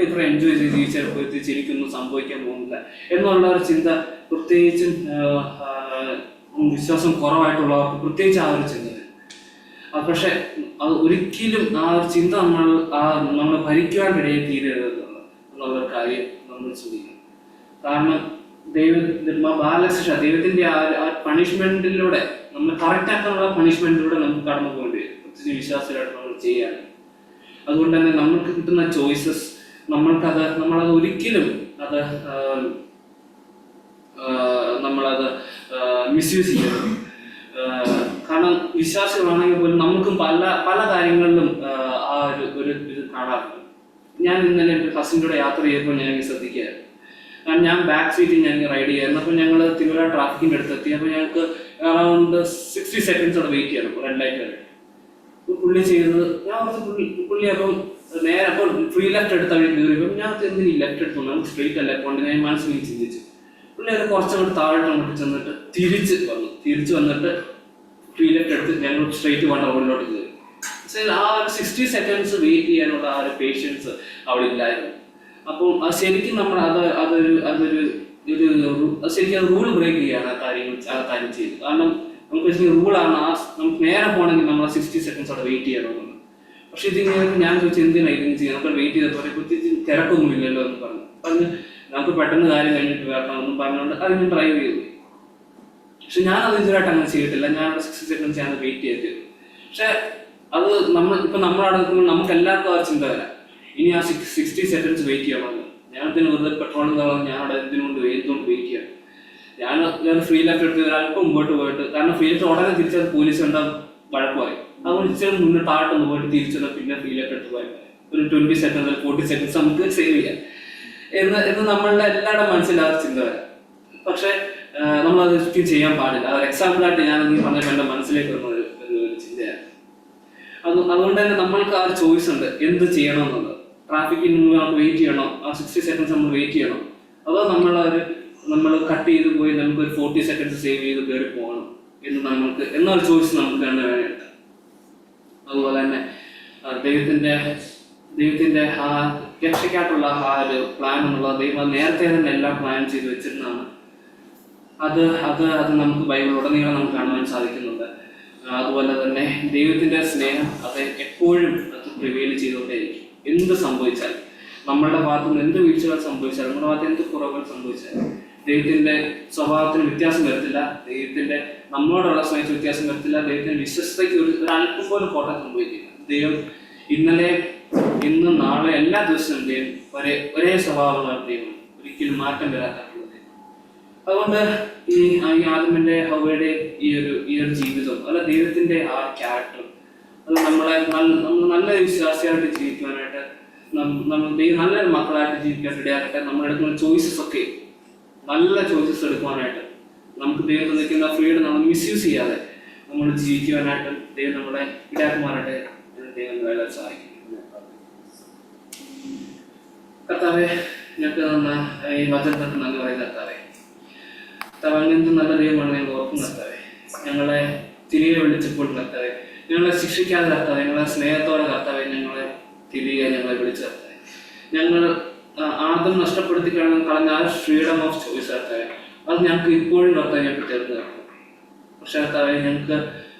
ഇത്ര എൻജോയ് ചെയ്ത് ജീവിച്ചപ്പോഴത്തേക്ക് എനിക്കൊന്നും സംഭവിക്കാൻ പോകുന്നില്ല എന്നുള്ള ഒരു ചിന്ത, പ്രത്യേകിച്ചും വിശ്വാസം കുറവായിട്ടുള്ളവർക്ക് പ്രത്യേകിച്ച് ആ ഒരു ചിന്ത. പക്ഷെ അത് ഒരിക്കലും ആ ഒരു ചിന്ത നമ്മളെ ഭരിക്കുവാനിടയിൽ തീരരുത് എന്നുള്ളൊരു കാര്യം നമ്മൾ ചിന്തിക്കണം. കാരണം ബാലശിക്ഷ ദൈവത്തിന്റെ ആ പണിഷ്മെന്റിലൂടെ നമ്മൾ കറക്റ്റ് ആക്കാനുള്ള പണിഷ്മെന്റിലൂടെ നമുക്ക് കടന്നു പോകേണ്ടി വരും, പ്രത്യേകിച്ച് വിശ്വാസത്തിലായിട്ട് നമ്മൾ ചെയ്യാണ്. അതുകൊണ്ട് തന്നെ നമ്മൾക്ക് കിട്ടുന്ന ചോയ്സസ് നമ്മളത് ഒരിക്കലും നമ്മളത് മിസ്യൂസ് ചെയ്യരുത്. കാരണം വിശ്വാസികളാണെങ്കിൽ പോലും നമുക്കും പല കാര്യങ്ങളിലും ആ ഒരു ഇത് കാണാറുണ്ട്. ഞാൻ ഇന്നലെ എൻ്റെ കസിൻ്റെ കൂടെ യാത്ര ചെയ്തപ്പോൾ ഞാൻ ശ്രദ്ധിക്കുകയായിരുന്നു. കാരണം ഞാൻ ബാക്ക് സീറ്റിൽ ഞാൻ റൈഡ് ചെയ്യായിരുന്നു. അപ്പോൾ ഞങ്ങൾ തിരുവല്ല ട്രാഫിക്കിൻ്റെ അടുത്തെത്തി. അപ്പോൾ ഞങ്ങൾക്ക് അറൗണ്ട് 60 seconds അവിടെ വെയിറ്റ് ചെയ്യണം റെഡ് ലൈറ്റ് വരെ. പുള്ളി ചെയ്തത് ഞാൻ പുള്ളി അപ്പം നേരെ അപ്പോൾ ഫ്രീ ലെഫ്റ്റ് എടുത്ത വഴി കയറിയപ്പോൾ ഞാൻ എന്തിനും ലെഫ്റ്റ് എടുത്തു, നമുക്ക് സ്ട്രെയിറ്റ് അല്ല കൊണ്ട് ഞാൻ മനസ്സിൽ ചിന്തിച്ചു. പുള്ളി അത് കുറച്ചങ്ങോട്ട് താഴോട്ട് അങ്ങോട്ട് ചെന്നിട്ട് തിരിച്ച് വന്നിട്ട് ഫ്രീ ലെഫ്റ്റ് എടുത്ത് ഞങ്ങൾ സ്ട്രെയിറ്റ് വേണ്ട റോഡിലോട്ട് കയറി. ആ ഒരു 60 seconds വെയിറ്റ് ചെയ്യാനുള്ള ആ ഒരു പേഷ്യൻസ് അവിടെ ഇല്ലായിരുന്നു. അപ്പോൾ ശരിക്കും നമ്മൾ ശരിക്കും അത് റൂൾ ബ്രേക്ക് ചെയ്യാണ് ആ കാര്യം ചെയ്ത്. കാരണം നമുക്ക് റൂളാണ് നമുക്ക് നേരെ പോകണമെങ്കിൽ നമ്മൾ 60 seconds അവിടെ വെയിറ്റ് ചെയ്യണമെന്ന്. പക്ഷെ ഇതിങ്ങനെ ഞാൻ ചോദിച്ചു എന്തിനാണ് ഇതിന് ചെയ്യാം, നമുക്ക് വെയിറ്റ് ചെയ്തപ്പോൾ പ്രത്യേകിച്ച് തിരക്കൊന്നും ഇല്ലല്ലോ എന്ന് പറഞ്ഞ് നമുക്ക് പെട്ടെന്ന് കാര്യം കഴിഞ്ഞിട്ട് വരണമെന്നും പറഞ്ഞുകൊണ്ട് അത് ഞാൻ ഡ്രൈവ് ചെയ്തു. പക്ഷെ ഞാൻ അത് ഇതുവരായിട്ട് അങ്ങനെ ചെയ്തിട്ടില്ല. ഞാൻ 60 സെക്കൻഡ്സ് ഞാൻ വെയിറ്റ് ചെയ്തിരുന്നു. പക്ഷെ അത് നമ്മളവിടെ നിൽക്കുമ്പോൾ നമുക്ക് എല്ലാവർക്കും ആ ചിന്ത വരാം, ഇനി ആ 60 സെക്കൻഡ്സ് വെയിറ്റ് ചെയ്യണമെന്ന്. ഞാൻ ഇതിന് വെറുതെ പെട്രോളും തവണ ഞാൻ അവിടെ എന്തുകൊണ്ട് വെയിറ്റ് ചെയ്യണം. ഞാൻ ഫ്രീ ലെഫ്റ്റ് എടുത്ത് ഒരല്പം മുമ്പോട്ട് പോയിട്ട്, കാരണം ഫ്രീ ലെഫ്റ്റ് ഉടനെ തിരിച്ചത് പോലീസ് കണ്ട വഴക്കുമായി, അതുകൊണ്ട് ഇച്ചിരി മുന്നോട്ടായിട്ടൊന്ന് പോയിട്ട് തിരിച്ചത് പിന്നെ ഫ്രീ ലെഫ്റ്റ് എടുത്ത് പോയാൽ ഒരു 20 സെക്കൻഡ് 40 സെക്കൻഡ്സ് നമുക്ക് സേവ് ചെയ്യാം എന്ന് നമ്മളുടെ എല്ലാവരുടെ മനസ്സിലാത്ത ചിന്ത വരാം. പക്ഷെ നമ്മളത് ഒരിക്കലും ചെയ്യാൻ പാടില്ല. അത് എക്സാമ്പിളായിട്ട് ഞാൻ പറഞ്ഞപ്പോൾ എൻ്റെ മനസ്സിലേക്ക് വന്ന ഒരു ചിന്തയാണ്. അതുകൊണ്ട് തന്നെ നമ്മൾക്ക് ആ ഒരു ചോയ്സ് ഉണ്ട് എന്ത് ചെയ്യണം എന്നുള്ളത്. ട്രാഫിക്കിന് മുമ്പ് നമുക്ക് വെയിറ്റ് ചെയ്യണോ, ആ 60 സെക്കൻഡ്സ് നമ്മൾ വെയിറ്റ് ചെയ്യണം, അതോ നമ്മൾ കട്ട് ചെയ്ത് പോയി നമുക്ക് ഒരു 40 സെക്കൻഡ്സ് സേവ് ചെയ്ത് കയറി പോകണം എന്നൊരു ചോയ്സ് നമുക്ക് തന്നെ വേണ്ടിയിട്ട്. അതുപോലെ തന്നെ ദൈവത്തിന്റെ ആ രക്ഷയ്ക്കായിട്ടുള്ള ആ ഒരു പ്ലാൻ എന്നുള്ളത് ദൈവം നേരത്തെ തന്നെ എല്ലാം പ്ലാൻ ചെയ്ത് വെച്ചിരുന്നതാണ്. അത് നമുക്ക് ബൈബിളുടനീളം നമുക്ക് കാണുവാൻ സാധിക്കുന്നുണ്ട്. അതുപോലെ തന്നെ ദൈവത്തിന്റെ സ്നേഹം അത് എപ്പോഴും അത് പ്രിവെയിൽ ചെയ്തുകൊണ്ടേയിരിക്കും. എന്ത് സംഭവിച്ചാലും, നമ്മളുടെ ഭാഗത്ത് നിന്ന് എന്ത് വീഴ്ചകൾ സംഭവിച്ചാലും, നമ്മുടെ ഭാഗത്ത് എന്ത് കുറവുകൾ സംഭവിച്ചാലും ദൈവത്തിന്റെ സ്വഭാവത്തിന് വ്യത്യാസം വരത്തില്ല. ദൈവത്തിന്റെ നമ്മളോടുള്ള സ്നേഹത്തിന് വ്യത്യാസം വരത്തില്ല. ദൈവത്തിന്റെ വിശ്വസ്തയ്ക്ക് ഒരു അല്പം പോലും കോട്ടം സംഭവിക്കില്ല. ദൈവം ഇന്നലെ ഇന്നും നാളെ എല്ലാ ദിവസവും ദൈവം ഒരേ സ്വഭാവമുള്ള ദൈവം, ഒരിക്കലും മാറ്റം വരാത്ത. അതുകൊണ്ട് ഈ ആദമിന്റെ ഹവ്വയുടെ ഈ ഒരു ജീവിതം അല്ല ദൈവത്തിന്റെ ആ ക്യാരക്ടർ അത് നമ്മൾ നല്ലൊരു വിശ്വാസിയായിട്ട് ജീവിക്കുവാനായിട്ട്, നല്ലൊരു മക്കളായിട്ട് ജീവിക്കാൻ ഇടയാകട്ടെ. നമ്മളെടുക്കുന്ന ചോയ്സസ് ഒക്കെ നല്ല ചോയ്സസ് എടുക്കുവാനായിട്ട്, നമുക്ക് ദൈവം നിൽക്കുന്ന ഫ്രീഡം നമ്മൾ മിസ്യൂസ് ചെയ്യാതെ നമ്മൾ ജീവിക്കുവാനായിട്ട് ദൈവം നമ്മളെ ഇടയാക്കുമാറാട്ടെ. ദൈവം വളരെ സഹായിക്കും. കർത്താവെ, ഞങ്ങൾക്ക് തന്ന ഈ വചനത്തിന് നന്ദി പറയുന്ന കർത്താവെ, അങ്ങനത്തെ നല്ല ദൈവമാണ് ഞങ്ങൾ ഓർക്കും കർത്താവെ. ഞങ്ങളെ തിരികെ വിളിച്ചപ്പോൾ കർത്താവെ, ഞങ്ങളെ ശിക്ഷിക്കാതെ കർത്താവെ, ഞങ്ങളെ സ്നേഹത്തോടെ കർത്താവെ ഞങ്ങളെ തിരികെ വിളിച്ചു കർത്താവെ. ഞങ്ങൾ ആദ്യം നഷ്ടപ്പെടുത്തി കളഞ്ഞ ആ ഫ്രീഡം ഓഫ് ചോയ്സ് കർത്താവെ, അത് ഞങ്ങൾക്ക് ഇപ്പോഴും കർത്താവെ ഞങ്ങൾക്ക് തരുന്നു കർത്താവെ. പക്ഷെ കർത്താവെ ഞങ്ങൾക്ക്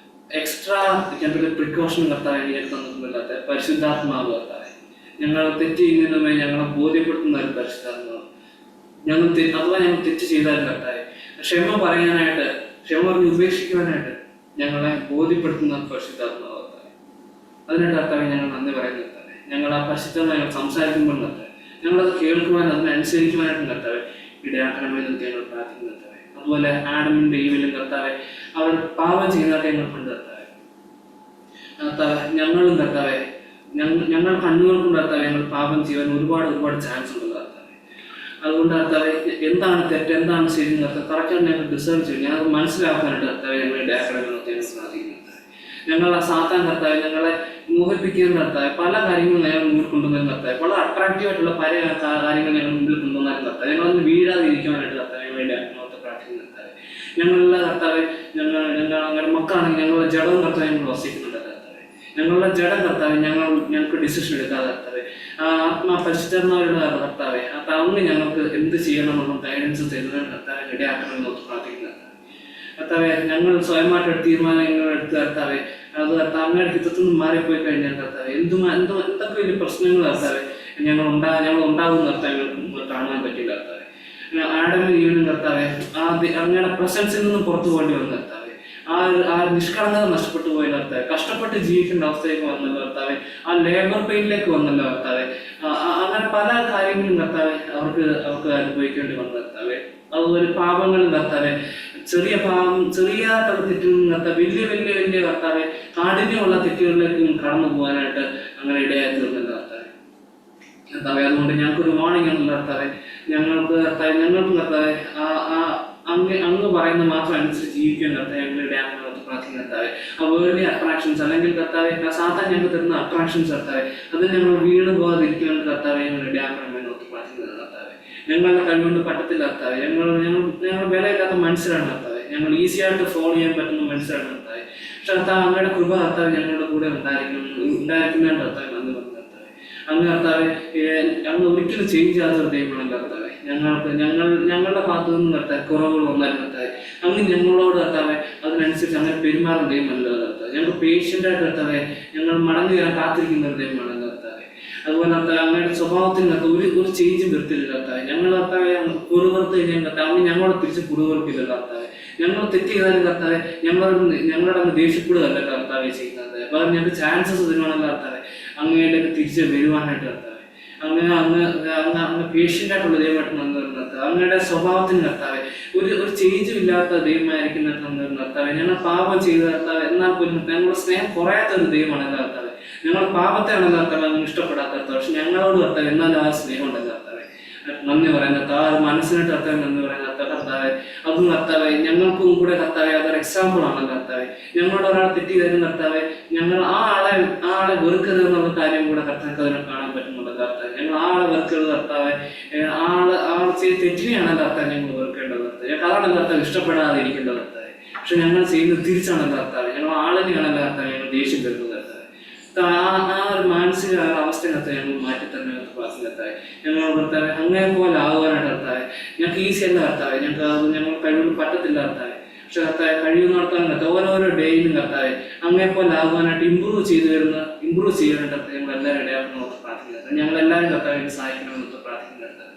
എക്സ്ട്രാ ഞങ്ങൾക്ക് പ്രിക്കോഷൻ കർത്താവെ ഞങ്ങൾക്ക് തന്നിട്ടുമില്ലാത്ത പരിശുദ്ധാത്മാവ് കർത്താവെ, ഞങ്ങൾ തെറ്റ് ചെയ്യുന്നതിനുമേ ഞങ്ങളെ ബോധ്യപ്പെടുത്തുന്ന ഒരു പരിശുദ്ധാത്മാവ്, അഥവാ ഞങ്ങൾ തെറ്റ് ചെയ്താലും കർത്താവെ ക്ഷമ പറയാനായിട്ട്, ക്ഷമ പറഞ്ഞ് ഉപേക്ഷിക്കുവാനായിട്ട് ഞങ്ങളെ ബോധ്യപ്പെടുത്തുന്ന പരിശുദ്ധാത്മാവ് കർത്താവെ. അതിനായിട്ട് കർത്താവെ ഞങ്ങൾ നന്ദി പറയുന്ന കർത്താവെ. ഞങ്ങൾ ആ പരിശുദ്ധമായി ഞങ്ങൾ സംസാരിക്കുമ്പോൾ കർത്താവെ ഞങ്ങളത് കേൾക്കുവാനും അതിനനുസരിക്കുവാനായിട്ടും കർത്താവെ ഇടയാക്കണമെന്ന് ഞങ്ങൾ പ്രാർത്ഥിക്കുന്ന കർത്താവെ. അതുപോലെ ആഡമിന്റെ ഈവിലും കർത്താവെ അവർ പാപം ചെയ്യുന്നതായിട്ട് ഞങ്ങൾ കണ്ടു കർത്താവെ. ഞങ്ങളും കർത്താവെ ഞങ്ങൾ കണ്ണുകൾക്കും കർത്താവെ ഞങ്ങൾ പാപം ചെയ്യാൻ ഒരുപാട് ചാൻസ് ഉണ്ട് കർത്താവെ. അതുകൊണ്ട് കർത്താവെ എന്താണ് തെറ്റ് എന്താണ് ശരി കർത്താവ് കറക്റ്റാണ് ഞങ്ങൾ ഡിസേർവ് ചെയ്യും. ഞങ്ങൾക്ക് മനസ്സിലാക്കാനായിട്ട് കർത്താവെ ഞങ്ങളെ ഇടയാക്കണമെന്ന് ഞങ്ങൾ സാധിക്കുന്നു. ഞങ്ങളെ സാത്താൻ കർത്താവെ ഞങ്ങളെ മോഹിപ്പിക്കുന്ന കർത്താവെ പല കാര്യങ്ങളും ഞങ്ങൾ മുന്നിൽ കൊണ്ടുവന്ന കർത്താവെ, വളരെ അട്രാക്റ്റീവ് ആയിട്ടുള്ള പല കാര്യങ്ങൾ ഞങ്ങൾ മുന്നിൽ കൊണ്ടുവന്നാൽ കർത്താവെ ഞങ്ങളൊന്ന് വീഴാതിരിക്കുവാനായിട്ട് കർത്താവെ ഞങ്ങളുടെ ഇടയാക്കണമെന്ന് പ്രാർത്ഥിക്കുന്ന കർത്താവെ. ഞങ്ങളുടെ കർത്താവെ ഞങ്ങളുടെ മക്കളാണെങ്കിൽ ഞങ്ങളുടെ ജഡവും കർത്താവെ ഞങ്ങൾ വസിക്കുന്നുണ്ട് കർത്താവെ. ഞങ്ങളുടെ ജഡം കർത്താവെ ഞങ്ങൾക്ക് ഡിസിഷൻ എടുക്കാതെ കർത്താവെ ആത്മാ പരിശുദ്ധന്മാരുടെ കർത്താവെ അങ്ങ് ഞങ്ങൾക്ക് എന്ത് ചെയ്യണമെന്നുള്ള ഗൈഡൻസ് തരുന്നതിന് കർത്താവെ ഇടയാക്കണമെന്ന് പ്രാർത്ഥിക്കുന്ന കർത്താവെ. ഞങ്ങൾ സ്വയമായിട്ട് തീരുമാനങ്ങൾ എടുത്ത് കർത്താവെ അത് അങ്ങയുടെ ഹിതത്തിൽ നിന്ന് മാറിപ്പോയി കഴിഞ്ഞാൽ കർത്താവെ എന്തൊക്കെ വലിയ പ്രശ്നങ്ങൾ കർത്താവെ ഞങ്ങൾ ഉണ്ടാകുന്ന കർത്താവെ കാണാൻ പറ്റില്ല കർത്താവെ. ആഡമിനും ഈവനും കർത്താവെ അങ്ങയുടെ പ്രസൻസിൽ നിന്നും പുറത്തു പോകേണ്ടി വന്ന കർത്താവെ, ആ നിഷ്കളങ്കത നഷ്ടപ്പെട്ടു പോയ കർത്താവെ, കഷ്ടപ്പെട്ട് ജീവിക്കേണ്ട അവസ്ഥയിലേക്ക് വന്നല്ലോ കർത്താവെ, ആ ലേബർ പെയിനിലേക്ക് വന്നല്ലോ കർത്താവെ. അങ്ങനെ പല കാര്യങ്ങളും കർത്താവെ അവർക്ക് അനുഭവിക്കേണ്ടി വന്ന കർത്താവെ. അതുപോലെ പാപങ്ങളും കർത്താവെ ചെറിയതായിട്ടുള്ള തെറ്റുകളും കർത്താവെ വലിയ കർത്താവെ കാഠിന്യമുള്ള തെറ്റുകളിലേക്കും കടന്നു പോകാനായിട്ട് അങ്ങനെ ഇടയായി തീർന്നല്ലോ കർത്താവെ. അതുകൊണ്ട് ഞങ്ങൾക്കൊരു വാണിംഗ് ഉണ്ടല്ലോ കർത്താവെ. ഞങ്ങൾക്ക് കർത്താവെ അങ്ങ് പറയുന്ന മാത്രം അനുസരിച്ച് ജീവിക്കാൻ കർത്താവെ ഞങ്ങളുടെ പ്രാർത്ഥിക്കുന്ന കർത്താവെ. ആ വേൾഡ്ലി അട്രാക്ഷൻസ് അല്ലെങ്കിൽ കർത്താവെ സാധാരണ ഞങ്ങൾക്ക് തരുന്ന അട്രാക്ഷൻസ് കർത്താവെ അത് ഞങ്ങൾ വീണ് പോകാതിരിക്കാൻ കർത്താവെ ഞങ്ങൾ ഇടയാക്കണമെന്ന് പ്രാർത്ഥിക്കുന്നത് കർത്താവെ. ഞങ്ങളുടെ കഴിവുകൊണ്ട് പറ്റത്തില്ല കർത്താവെ. ഞങ്ങൾ വിലയില്ലാത്ത മനുഷ്യരാണ് കർത്താവെ. ഞങ്ങൾ ഈസി ആയിട്ട് ഫോളോ ചെയ്യാൻ പറ്റുന്ന മനുഷ്യരാണ് കർത്താവെ. പക്ഷെ കർത്താവ് അങ്ങയുടെ കൃപ കർത്താവ് ഞങ്ങളുടെ കൂടെ ഉണ്ടായിരിക്കുന്നതാണ് കർത്താവെ. നന്ദി പറഞ്ഞു കർത്താവെ. അങ്ങ് കർത്താവെ അങ്ങ് ഒരിക്കലും ചേഞ്ച് ചെയ്യാത്ത ദൈവമാണ് കർത്താവെ. ഞങ്ങളുടെ ഭാഗത്തു നിന്ന് കർത്താവെ കുറവുകൾ വന്നാലും കർത്താവെ അങ്ങ് ഞങ്ങളോട് കർത്താവെ അതിനനുസരിച്ച് അങ്ങനെ പെരുമാറുന്ന ദൈവമല്ലോ കർത്താവെ. കർത്താവെ. ഞങ്ങൾക്ക് പേഷ്യൻ്റായിട്ട് കർത്താവെ ഞങ്ങൾ മടങ്ങി വരാൻ കാത്തിരിക്കുന്ന ഒരു ദൈവമാണ് കർത്താവെ. അതുപോലെ കർത്താവ് അങ്ങയുടെ സ്വഭാവത്തിനകത്ത് ഒരു ചേഞ്ചും വരുത്തില്ല കർത്താവെ. ഞങ്ങൾ കർത്താവെ കുറുവറുത്ത് കഴിഞ്ഞാൽ കർത്താവ് അങ്ങ് ഞങ്ങളോട് തിരിച്ച് കുറുവറുക്കില്ല കർത്താവെ. ഞങ്ങൾ തെറ്റ് ചെയ്താലും കർത്താവെ ഞങ്ങളോട് അങ്ങ് ദേഷ്യപ്പെടുകയല്ല കർത്താവെ ചെയ്യുന്നത്. അപ്പം ഞങ്ങൾക്ക് ചാൻസസ് തരുവാണല്ലോ കർത്താവെ അങ്ങയിലേക്ക് തിരിച്ച് വരുവാനായിട്ട് കർത്താവെ. അങ്ങ് പേഷ്യൻ്റായിട്ടുള്ള ദൈവമായിട്ട് നന്ദി കർത്താവ്. അങ്ങയുടെ സ്വഭാവത്തിന് കർത്താവെ ഒരു ചേഞ്ചും ഇല്ലാത്ത ദൈവമായിരിക്കുന്ന കർത്താവെ. ഞങ്ങൾ പാപം ചെയ്ത കർത്താവ് എന്നാൽ പോലും ഞങ്ങളുടെ സ്നേഹം കുറയാത്ത ഒരു ദൈവമാണ് കർത്താവെ. ഞങ്ങൾ പാപത്തെയാണ് കർത്താവ് അങ്ങ് ഇഷ്ടപ്പെടാത്ത കർത്താവ്. പക്ഷെ ഞങ്ങളോട് കർത്താവ് എന്നാലും ആ സ്നേഹം ഉണ്ട് കർത്താവെ. നന്ദി പറയുന്ന കർത്താവ്, മനസ്സിനായിട്ട് കർത്താവ് നന്ദി പറയുന്ന കർത്താവെ. അതും കർത്താവെ ഞങ്ങൾക്കും കൂടെ കർത്താവെ അതൊരു എക്സാമ്പിൾ ആണ് കർത്താവെ. ഞങ്ങളോട് ഒരാൾ തെറ്റി തരും കർത്താവെ. ഞങ്ങൾ ആ ആളെ വെറുക്കരുത് എന്നുള്ള കാര്യം കൂടെ കർത്താവർക്ക് അതിനെ കാണാൻ പറ്റുന്നുണ്ട് കർത്താവെ. ഞങ്ങൾ ആ ആളെ വെറുക്കരുത് കർത്താവെ. ആൾ ചെയ്ത് തെറ്റിനെയാണ് കർത്താവ് ഞങ്ങൾ വെറുക്കേണ്ടത് കർത്താവെ. അതാണ് കർത്താവ് ഇഷ്ടപ്പെടാതെ ഇരിക്കേണ്ടത് കർത്താവെ. പക്ഷെ ഞങ്ങൾ ചെയ്യുന്നത് തിരിച്ചാണ് കർത്താവെ. ഞങ്ങൾ ആളിനെയാണ് കർത്താവ് ഞങ്ങൾ ദേഷ്യം വരുന്നത് കർത്താവെ. ആ ഒരു മാനസിക അവസ്ഥയിനകത്ത് ഞങ്ങൾ മാറ്റി തന്നെ കർത്താവെ. ഞങ്ങൾ കർത്താവെ അങ്ങേ പോലെ ആകുവാനായിട്ട് കർത്താവെ. ഞങ്ങൾക്ക് ഈസി അല്ല കർത്താവെ. ഞങ്ങൾ കഴിവ് പറ്റത്തില്ല കർത്താവെ. പക്ഷെ കർത്താവെ കഴിയുന്ന നടത്താൻ കർത്താവ് ഓരോരോ ഡേയിലും കർത്താവെ അങ്ങേ പോലെ ആകുവാനായിട്ട് ഇമ്പ്രൂവ് ചെയ്യാനായിട്ട് ഞങ്ങൾ എല്ലാവരും ഇടയാക്കണമെന്ന് പ്രാർത്ഥിക്കുന്നത്. ഞങ്ങൾ എല്ലാവരും കർത്താവിനെ സഹായിക്കണമെന്ന് പ്രാർത്ഥിക്കുന്ന കർത്താവെ.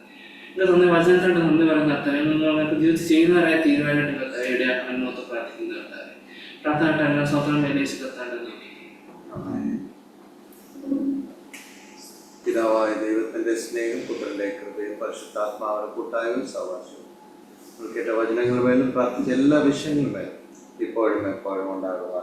ഇത് തന്നെ വചനത്തിനായിട്ട് നന്ദി പറയുന്ന കർത്താവെ. നിങ്ങൾക്ക് ജീവിതത്തിൽ ചെയ്യുന്നവരായ തീരുമാനമായിട്ട് കർത്താവെ ഇടയാക്കണമെന്ന് പ്രാർത്ഥിക്കുന്ന കർത്താവെ. പ്രാർത്ഥനയായിട്ട് എല്ലാ സ്വന്തം വേലേശ് കർത്താവിന്റെ പിതാവായ ദൈവത്തിന്റെ സ്നേഹം, പുത്രന്റെ കൃപയും പരിശുദ്ധാത്മാവിന്റെ കൂട്ടായ്മയും സഹവാസവും കേട്ട വചനങ്ങൾ മേലും പ്രാർത്ഥിച്ച എല്ലാ വിഷയങ്ങളും മേലും ഇപ്പോഴും എപ്പോഴും ഉണ്ടാകുക.